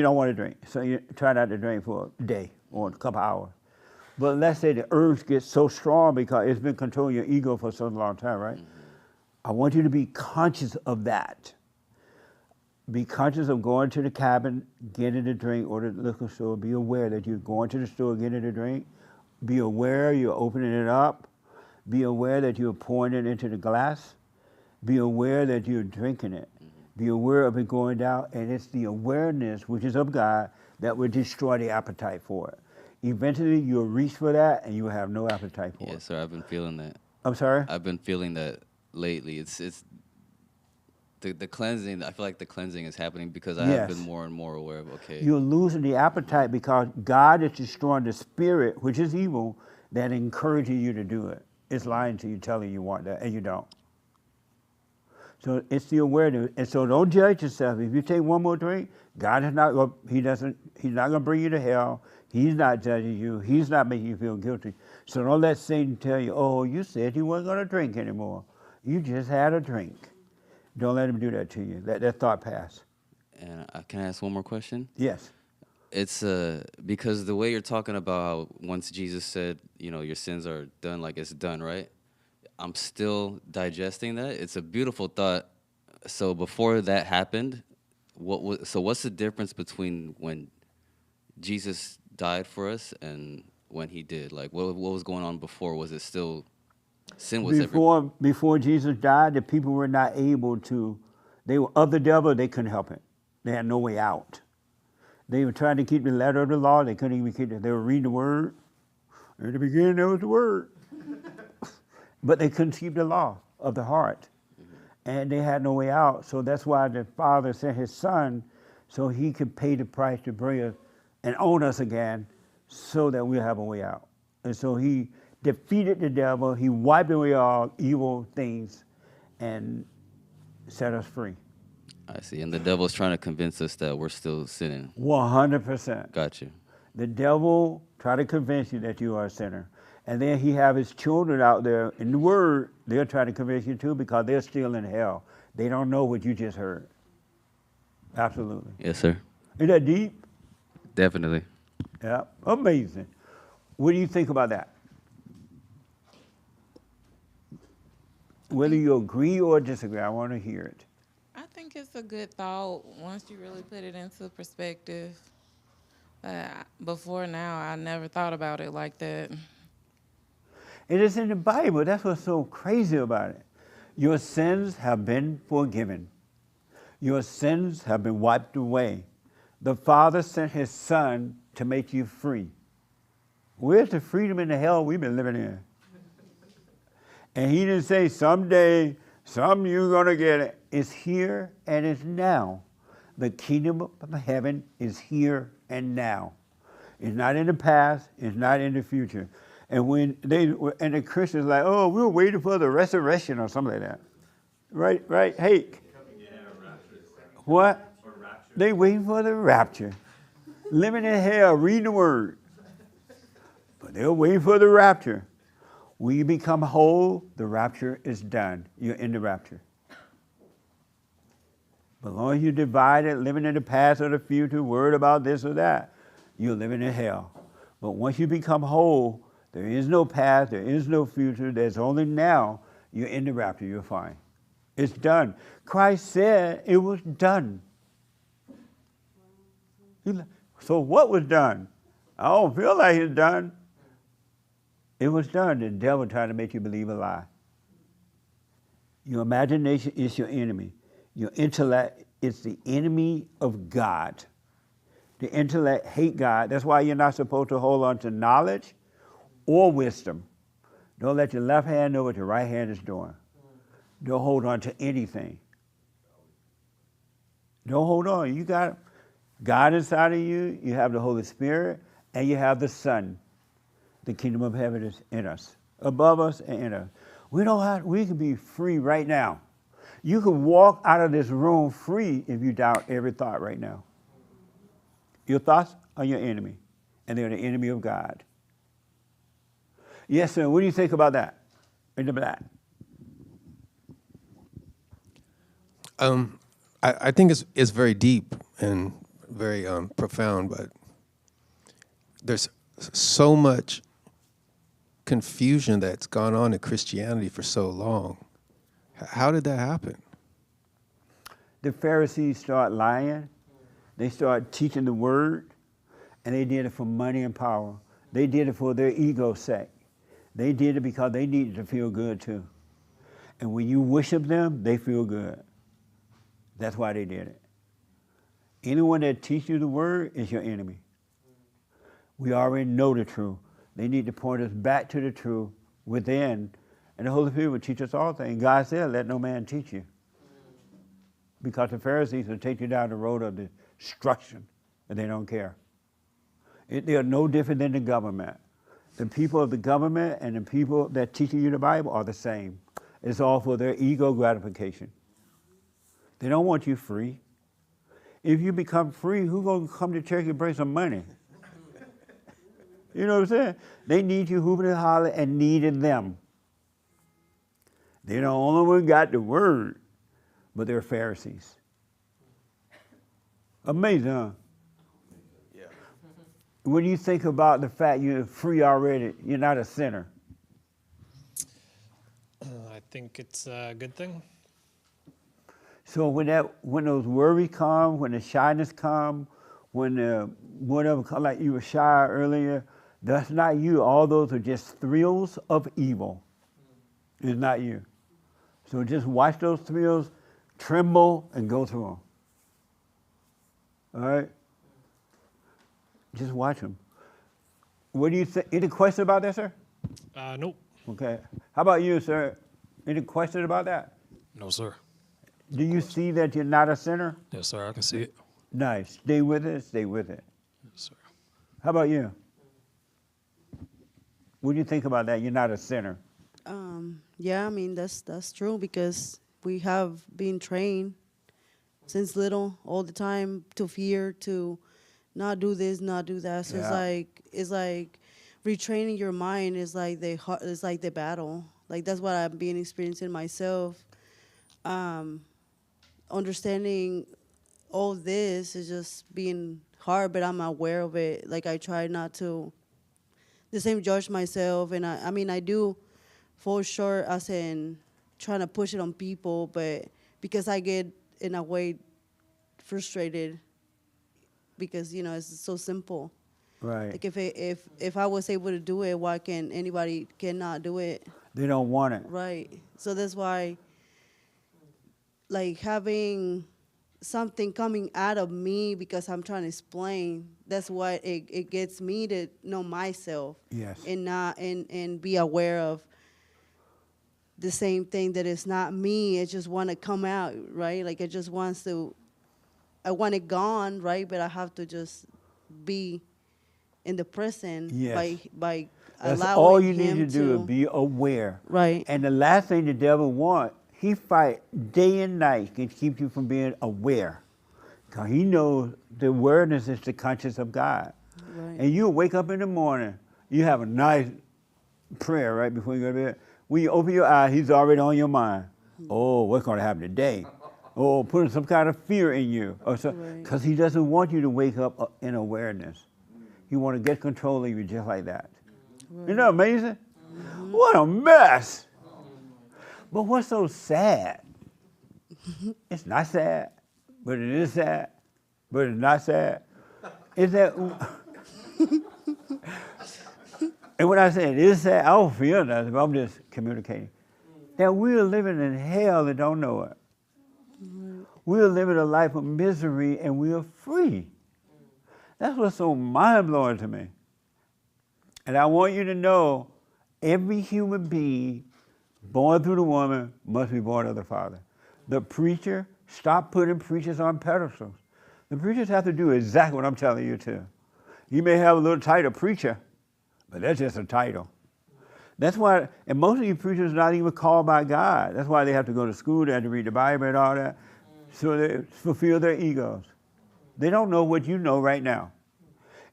don't want to drink, so you try not to drink for a day or a couple hours. But let's say the urge gets so strong because it's been controlling your ego for such a long time, right? I want you to be conscious of that. Be conscious of going to the cabin, getting a drink, or the liquor store. Be aware that you're going to the store, getting a drink. Be aware you're opening it up. Be aware that you're pouring it into the glass. Be aware that you're drinking it. Be aware of it going down, and it's the awareness, which is of God, that will destroy the appetite for it. Eventually, you'll reach for that, and you will have no appetite for it. Yes, sir. I've been feeling that. I'm sorry? I've been feeling that lately. It's the cleansing. I feel like the cleansing is happening because I have been more and more aware of, okay. You're losing the appetite because God is destroying the spirit, which is evil, that encourages you to do it. It's lying to you, telling you want that, and you don't. So it's the awareness. And so don't judge yourself. If you take one more drink, God is not going, he's not going to bring you to hell. He's not judging you. He's not making you feel guilty. So don't let Satan tell you, oh, you said you weren't going to drink anymore. You just had a drink. Don't let him do that to you. Let that thought pass. And can I ask one more question? Yes. It's because the way you're talking about once Jesus said, your sins are done, like it's done, right? I'm still digesting that. It's a beautiful thought. So before that happened, what's the difference between when Jesus died for us and when he did? Like what was going on before? Was it still sin was before Jesus died, the people were not able to, they were of the devil, they couldn't help it. They had no way out. They were trying to keep the letter of the law, they couldn't even keep it. They were reading the word. In the beginning there was the word. But they couldn't keep the law of the heart. And they had no way out. So that's why the Father sent his Son so he could pay the price to bring us and own us again so that we'll have a way out. And so he defeated the devil, he wiped away all evil things and set us free. I see. And the devil's trying to convince us that we're still sinning. 100%. Got you. The devil try to convince you that you are a sinner. And then he have his children out there in the word, they're trying to convince you too because they're still in hell. They don't know what you just heard. Absolutely. Yes, sir. Isn't that deep? Definitely. Yeah, amazing. What do you think about that? Whether you agree or disagree, I want to hear it. I think it's a good thought once you really put it into perspective. Before now, I never thought about it like that. It is in the Bible. That's what's so crazy about it. Your sins have been forgiven. Your sins have been wiped away. The Father sent his Son to make you free. Where's the freedom in the hell we've been living in? And he didn't say someday, you're going to get it. It's here and it's now. The kingdom of heaven is here and now. It's not in the past. It's not in the future. And when and the Christians like, oh, we're waiting for the resurrection or something like that. Right? Hey. What? They waiting for the rapture. Living in hell, reading the word. But they're waiting for the rapture. When you become whole, the rapture is done. You're in the rapture. But as long as you're divided, living in the past or the future, worried about this or that, you're living in hell. But once you become whole, there is no past, there is no future, there's only now. You're in the rapture, you're fine. It's done. Christ said it was done. So what was done? I don't feel like it's done. It was done. The devil trying to make you believe a lie. Your imagination is your enemy. Your intellect is the enemy of God. The intellect hate God. That's why you're not supposed to hold on to knowledge or wisdom. Don't let your left hand know what your right hand is doing. Don't hold on to anything. Don't hold on. You got God inside of you. You have the Holy Spirit, and you have the Son. The kingdom of heaven is in us, above us and in us. We can be free right now. You can walk out of this room free if you doubt every thought right now. Your thoughts are your enemy, and they're the enemy of God. Yes, sir. What do you think about that? Remember that. I think it's very deep and very profound, but there's so much confusion that's gone on in Christianity for so long. How did that happen? The Pharisees start lying. They start teaching the word, and they did it for money and power. They did it for their ego's sake. They did it because they needed to feel good too. And when you worship them, they feel good. That's why they did it. Anyone that teaches you the word is your enemy. We already know the truth. They need to point us back to the truth within, and the Holy Spirit will teach us all things. God said, let no man teach you. Because the Pharisees will take you down the road of destruction, and they don't care. They are no different than the government. The people of the government and the people that teach you the Bible are the same. It's all for their ego gratification. They don't want you free. If you become free, who's going to come to church and bring some money? You know what I'm saying? They need you hooping and hollering and needing them. They're the only one got the word, but they're Pharisees. Amazing, huh? Yeah. When you think about the fact you're free already, you're not a sinner. I think it's a good thing. So when those worries come, when the shyness come, when whatever come, like you were shy earlier, that's not you. All those are just thrills of evil. It's not you. So just watch those thrills, tremble, and go through them. All right? Just watch them. What do you think? Any question about that, sir? Nope. Okay. How about you, sir? Any question about that? No, sir. Do you see that you're not a sinner? Yes, sir. I can see it. Nice. Stay with it. Stay with it. Yes, sir. How about you? What do you think about that? You're not a sinner. Yeah, I mean that's true because we have been trained since little all the time to fear, to not do this, not do that. So it's like retraining your mind is like the battle. Like that's what I've been experiencing myself. Understanding all this is just being hard, but I'm aware of it. Like I try not to the same judge myself, and I mean I do fall short as in trying to push it on people, but because I get in a way frustrated because it's so simple. Right. Like if I was able to do it, why can anybody cannot do it? They don't want it. Right. So that's why, like having something coming out of me because I'm trying to explain, that's what it gets me to know myself. Yes. And not and be aware of the same thing that it's not me. It just want to come out, right? Like it just wants to. I want it gone, right? But I have to just be in the present Yes. by That's allowing all you need him to do is be aware. Right. And the last thing the devil wants, he fight day and night to keep you from being aware. Because he knows the awareness is the conscience of God. Right. And you wake up in the morning, you have a nice prayer right before you go to bed. When you open your eyes, he's already on your mind. Oh, what's going to happen today? Oh, putting some kind of fear in you. Because he doesn't want you to wake up in awareness. He wants to get control of you just like that. Isn't that amazing? What a mess. But what's so sad? It's not sad, but it is sad, but it's not sad. Is that... And when I say it is sad, I don't feel nothing, but I'm just communicating. That we're living in hell and don't know it. We're living a life of misery and we are free. That's what's so mind-blowing to me. And I want you to know, every human being born through the woman must be born of the Father. The preacher, stop putting preachers on pedestals. The preachers have to do exactly what I'm telling you to. You may have a little title, preacher, but that's just a title. That's why, and most of you preachers are not even called by God. That's why they have to go to school, they have to read the Bible and all that, so they fulfill their egos. They don't know what you know right now.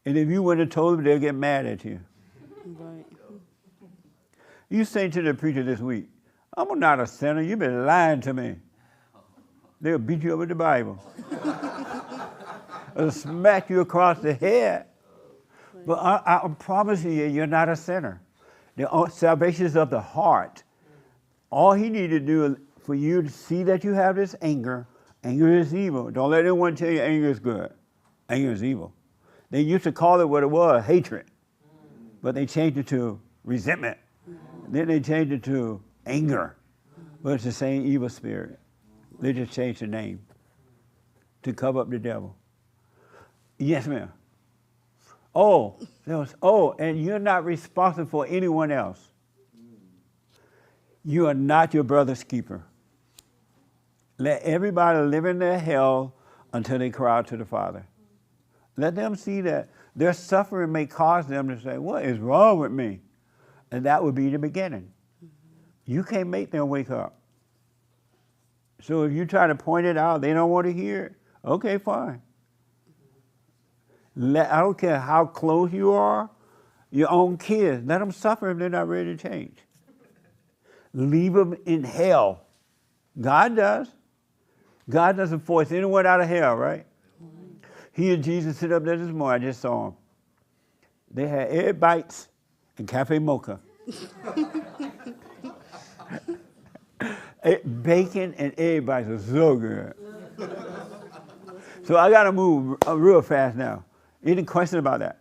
And if you went and told them, they'll get mad at you. Right. You say to the preacher this week, I'm not a sinner, you've been lying to me. They'll beat you up with the Bible. Or smack you across the head. But I promise you, you're not a sinner. The salvation is of the heart. All he needed to do is for you to see that you have this anger. Anger is evil. Don't let anyone tell you anger is good. Anger is evil. They used to call it what it was, hatred. But they changed it to resentment. Then they changed it to anger. But it's the same evil spirit. They just changed the name to cover up the devil. Yes, ma'am. And you're not responsible for anyone else. You are not your brother's keeper. Let everybody live in their hell until they cry out to the Father. Let them see that their suffering may cause them to say, what is wrong with me? And that would be the beginning. You can't make them wake up. So if you try to point it out, they don't want to hear it. Okay, fine. I don't care how close you are, your own kids, let them suffer if they're not ready to change. Leave them in hell. God does. God doesn't force anyone out of hell, right? He and Jesus sit up there this morning, I just saw them. They had egg bites and cafe mocha. Bacon and egg bites are so good. So I got to move real fast now. Any question about that?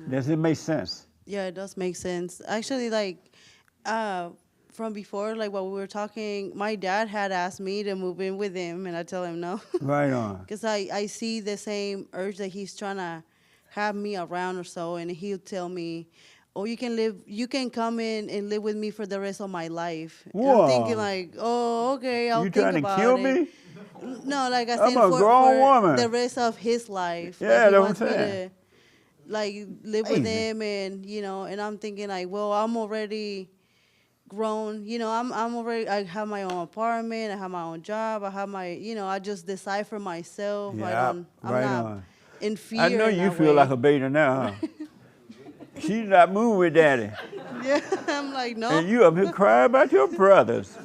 Does it make sense? Yeah, it does make sense. Actually, like, from before, like while we were talking, my dad had asked me to move in with him, and I tell him no. Right on. Because I see the same urge that he's trying to have me around or so, and he'll tell me, oh, you can come in and live with me for the rest of my life. And I'm thinking like, oh, okay, I'll think about it. You trying to kill me? No, like I I'm said, a grown woman. the rest of his life. Yeah, like, that's what I'm saying. Like, live with him, and and I'm thinking like, well, I'm already grown, I'm already, I have my own apartment, I have my own job, I have my, I just decide for myself. Yeah, I'm right not on. in fear. I know you feel like a beta now, huh? She's not moving with daddy. Yeah, I'm like, no. And you up here crying about your brothers.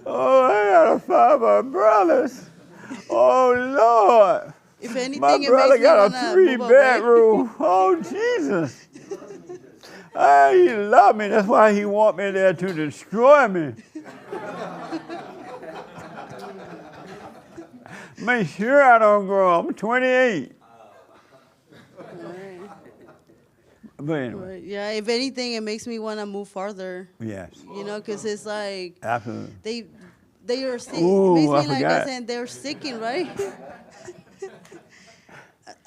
Oh, I got 5 brothers. Oh, Lord. If anything, my brother got a 3-bedroom. Oh, Jesus. He loved me. That's why he want me there to destroy me. Make sure I don't grow. I'm 28. But anyway. Yeah, if anything, it makes me want to move farther. Yes. Because it's like absolutely they are sick. Ooh, it makes me I like forgot. I said, they're sicking, right?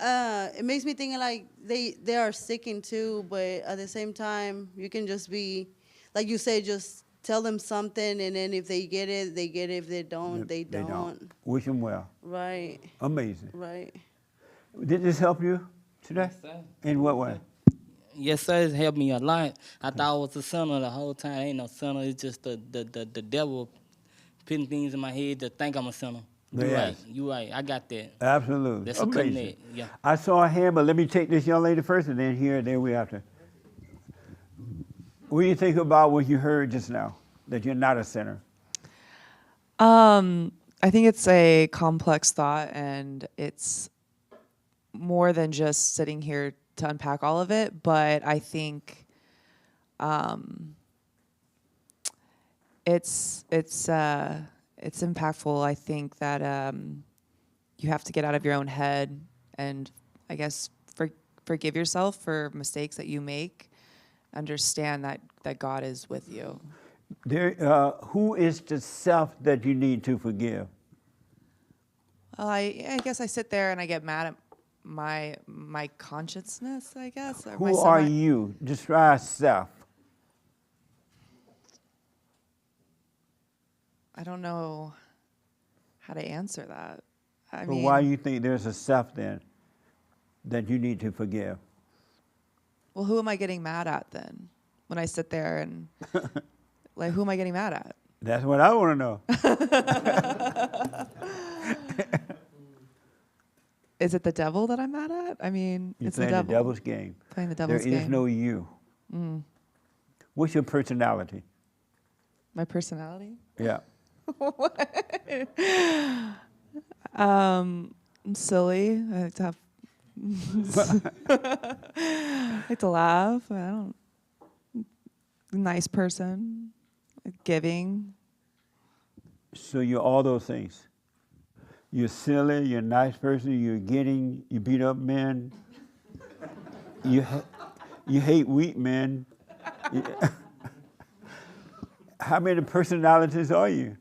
It makes me think like they are sicking too, but at the same time, you can just be, like you say, just tell them something, and then if they get it, they get it. If they don't, they don't. Wish them well. Right. Amazing. Right. Did this help you today? Yes, sir. In what way? Yes, sir. It's helped me a lot. I thought I was a sinner the whole time. Ain't no sinner. It's just the devil putting things in my head to think I'm a sinner. You Yes. right. You right. I got that. Absolutely. That's a Amazing. connect. Yeah. I saw a hand, but let me take this young lady first, and then here, then we have to. What do you think about what you heard just now? That you're not a sinner. I think it's a complex thought, and it's more than just sitting here to unpack all of it. But I think it's impactful. I think that you have to get out of your own head, and I guess forgive yourself for mistakes that you make. Understand that God is with you. Who is the self that you need to forgive? Well, I guess I sit there and I get mad at my consciousness, I guess. Or Who are you? Describe self. I don't know how to answer that. I But mean, why do you think there's a self then that you need to forgive? well, who am I getting mad at then? When I sit there and like, who am I getting mad at? That's what I want to know. Is it the devil that I'm mad at? I mean, You're it's playing the devil. the devil's game. Playing the devil's game. There is no you. Mm. What's your personality? My personality? Yeah. I'm silly. I like to have I like to laugh. I don't. Nice person, giving. So you're all those things. You're silly. You're a nice person. You're getting. You beat up men. You hate weak men. How many personalities are you?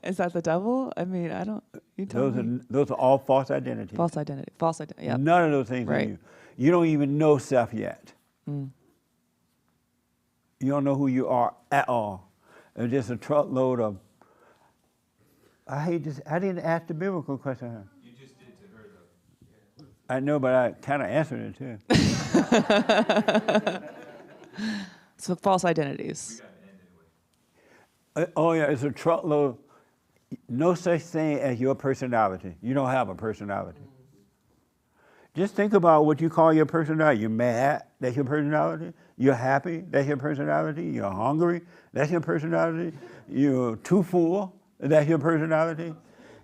Is that the devil? I mean, I don't. You tell me. Those are all false identities. False identity. False identity. Yeah. None of those things are you. You don't even know self yet. Mm. You don't know who you are at all. It's just a truckload of. I hate this. I didn't ask the biblical question. You just did to her, though. I know, but I kind of answered it too. So false identities. Oh yeah, it's a truckload. No such thing as your personality. You don't have a personality. Just think about what you call your personality. You're mad, that's your personality. You're happy, that's your personality. You're hungry, that's your personality. You're too full, that's your personality.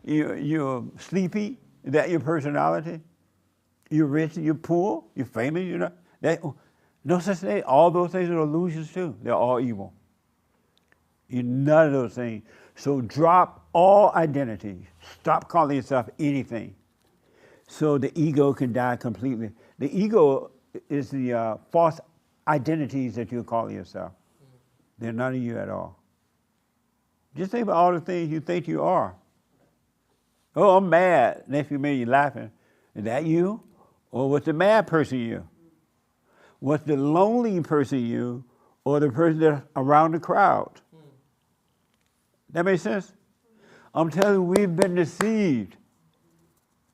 You're sleepy, that's your personality. You're rich, you're poor, you're famous, you're not. No such thing. All those things are illusions too. They're all evil. You're none of those things. So drop all identity. Stop calling yourself anything. So the ego can die completely. The ego is the false identities that you call yourself. They're none of you at all. Just think about all the things you think you are. Oh, I'm mad. Next few minutes you're laughing. Is that you? Or what's the mad person you? What's the lonely person you? Or the person that's around the crowd? That makes sense? I'm telling you, we've been deceived.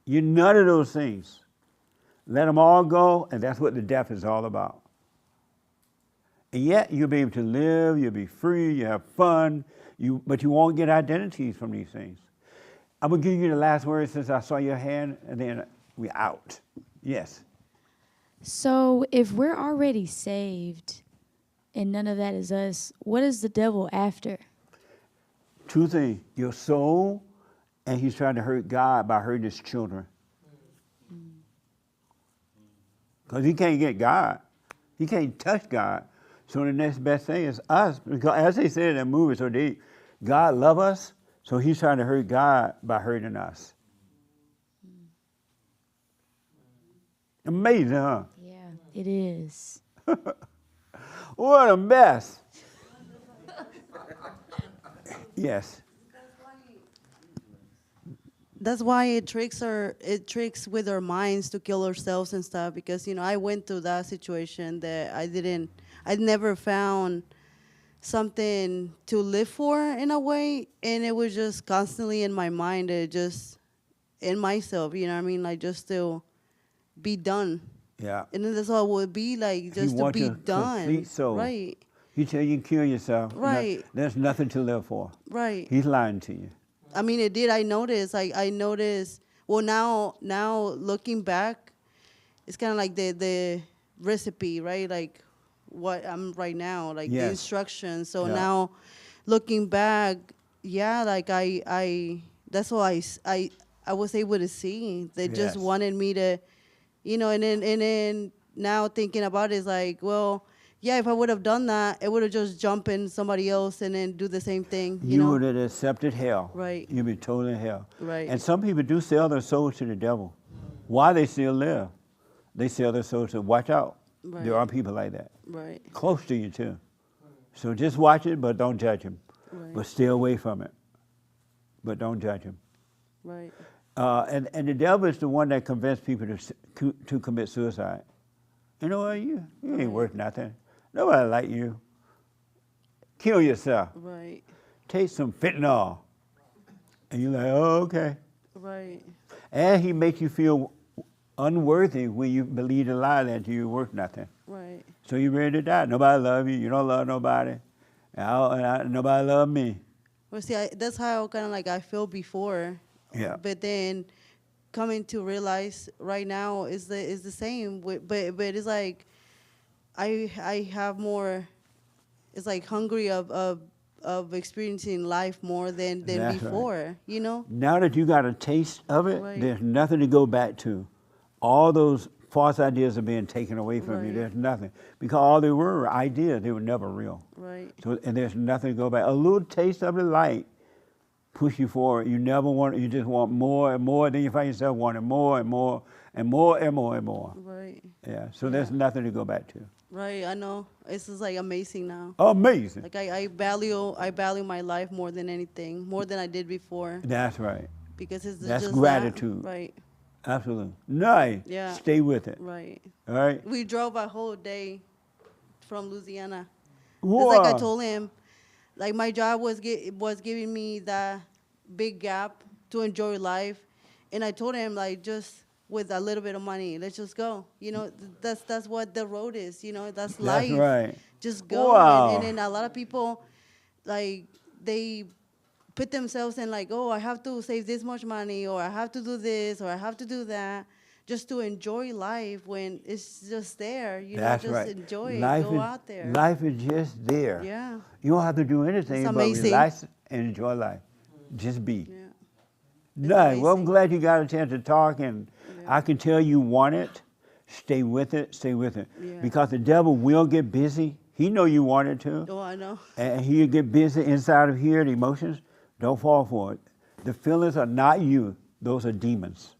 You're none of those things. Let them all go, and that's what the death is all about. And yet, you'll be able to live, you'll be free, you have fun, but you won't get identities from these things. I'm going to give you the last word since I saw your hand, and then we're out. Yes. So if we're already saved and none of that is us, what is the devil after? Two things. Your soul, and he's trying to hurt God by hurting his children. Because he can't get God. He can't touch God. So the next best thing is us. Because as they said in that movie, so God love us, so he's trying to hurt God by hurting us. Amazing, huh? Yeah, it is. What a mess. Yes. That's why it tricks with our minds to kill ourselves and stuff, because I went through that situation that I never found something to live for in a way, and it was just constantly in my mind, in myself, you know what I mean, like just still be done. Yeah. And then that's all it would be like, just to wants be a done. complete soul. Right. He tell you kill yourself. Right. There's nothing to live for. Right. He's lying to you. I mean, it did. I noticed. I noticed. Well, now looking back, it's kind of like the recipe, right? Like what I'm right now, like the Yes. instructions. So Yeah. now, looking back, yeah, like I that's what I was able to see. They just Yes. wanted me to, and then now thinking about it is like, well, yeah, if I would have done that, it would have just jumped in somebody else and then do the same thing. You You know? would have accepted hell. Right. You'd be totally in hell. Right. And some people do sell their souls to the devil. Why they still live? They sell their souls to watch out. Right. There are people like that. Right. Close to you too. So just watch it, but don't judge them. Right. But stay away from it. But don't judge them. Right. And the devil is the one that convinced people to commit suicide. You know what? You ain't worth nothing. Nobody like you. Kill yourself. Right. Take some fentanyl. And you're like, oh, okay. Right. And he makes you feel unworthy when you believe the lie that you're worth nothing. Right. So you're ready to die. Nobody love you. You don't love nobody. Nobody love me. Well, see, that's how kind of like I feel before. Yeah. But then coming to realize right now is the same. But it's like I have more. It's like hungry of experiencing life more than That's right. before. You know. Now that you got a taste of it, Right. there's nothing to go back to. All those false ideas are being taken away from you. Right. There's nothing. Because all they were ideas, they were never real. Right. So, and there's nothing to go back. A little taste of the light push you forward. You never want, you just want more and more. Then you find yourself wanting more and more and more and more and more. Right. Yeah, so there's nothing to go back to. Right. I know. This is like amazing now. Amazing. Like I value my life more than anything, more than I did before. That's right. Because it's That's just gratitude. That. Right. Absolutely. Nice. Yeah. Stay with it. Right. All right. We drove a whole day from Louisiana. Wow. It's like I told him, like my job was giving me that big gap to enjoy life, and I told him like just with a little bit of money, let's just go. You know, that's what the road is. You know, that's life. That's right. Just go. Wow. And then a lot of people, like they put themselves in like, oh, I have to save this much money, or I have to do this, or I have to do that, just to enjoy life when it's just there. You That's know, just right. enjoy it. Life Go is, out there. Life is just there. Yeah. You don't have to do anything It's but amazing. relax and enjoy life. Just be. Yeah. Nice. Well, I'm glad you got a chance to talk, and I can tell you want it. Stay with it. Stay with it. Yeah. Because the devil will get busy. He know you want it to. Oh, I know. And he'll get busy inside of here, the emotions. Don't fall for it. The feelings are not you. Those are demons.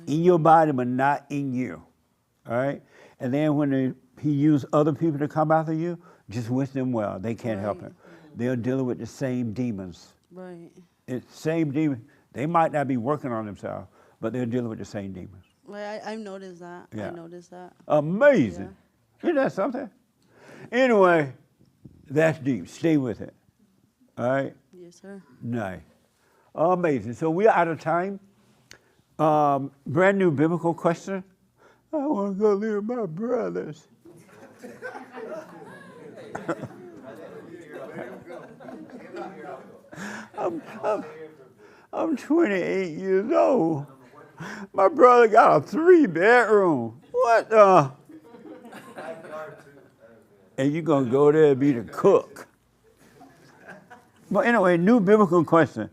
In your body, but not in you. All right? And then when he used other people to come after you, just wish them well. They can't help it. They're dealing with the same demons. Right. It's same demon. They might not be working on themselves, but they're dealing with the same demons. Well, I've noticed that. Yeah. I noticed that. Amazing. Isn't that something? Anyway, that's deep. Stay with it. All right? Yes, sir. Nice. Amazing. So we're out of time. Brand new biblical question. I want to go live with my brothers. I'm 28 years old. My brother got a 3-bedroom. What the? And you're going to go there and be the cook. But anyway, new biblical question.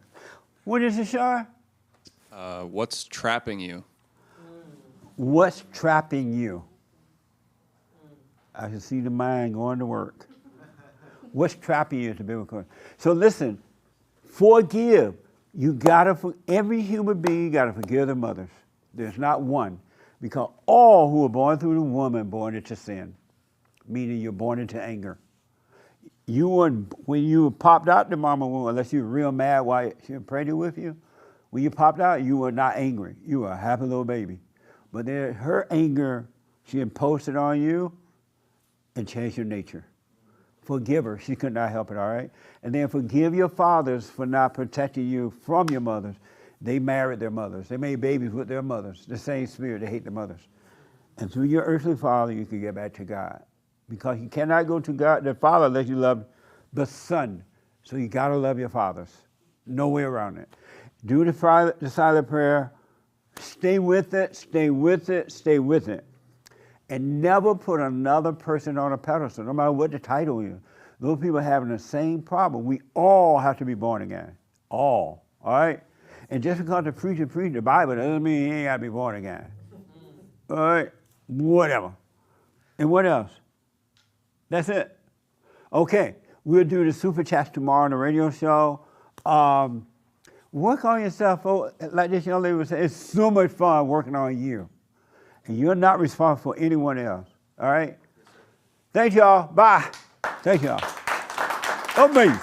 What is it, Shar? What's trapping you? What's trapping you? I can see the mind going to work. What's trapping you is the biblical question. So listen, forgive. You gotta, every human being gotta forgive their mothers. There's not one. Because all who are born through the woman born into sin, meaning you're born into anger. You weren't, when you popped out the mama womb, unless you were real mad while she was pregnant with you, when you popped out, you were not angry. You were a happy little baby. But then her anger, she imposed it on you and changed your nature. Forgive her. She could not help it, all right? And then forgive your fathers for not protecting you from your mothers. They married their mothers. They made babies with their mothers. The same spirit, they hate the mothers. And through your earthly father, you can get back to God. Because you cannot go to God, the Father, unless you love the Son. So you got to love your fathers. No way around it. Do the silent prayer. Stay with it, stay with it, stay with it. And never put another person on a pedestal, no matter what the title is. Those people are having the same problem. We all have to be born again. All right? And just because the preacher preached the Bible doesn't mean he ain't got to be born again. All right? Whatever. And what else? That's it. Okay, we'll do the super chats tomorrow on the radio show. Work on yourself. Like this young lady was saying, it's so much fun working on you. And you're not responsible for anyone else. All right? Thank y'all. Bye. Thank y'all. Amazing.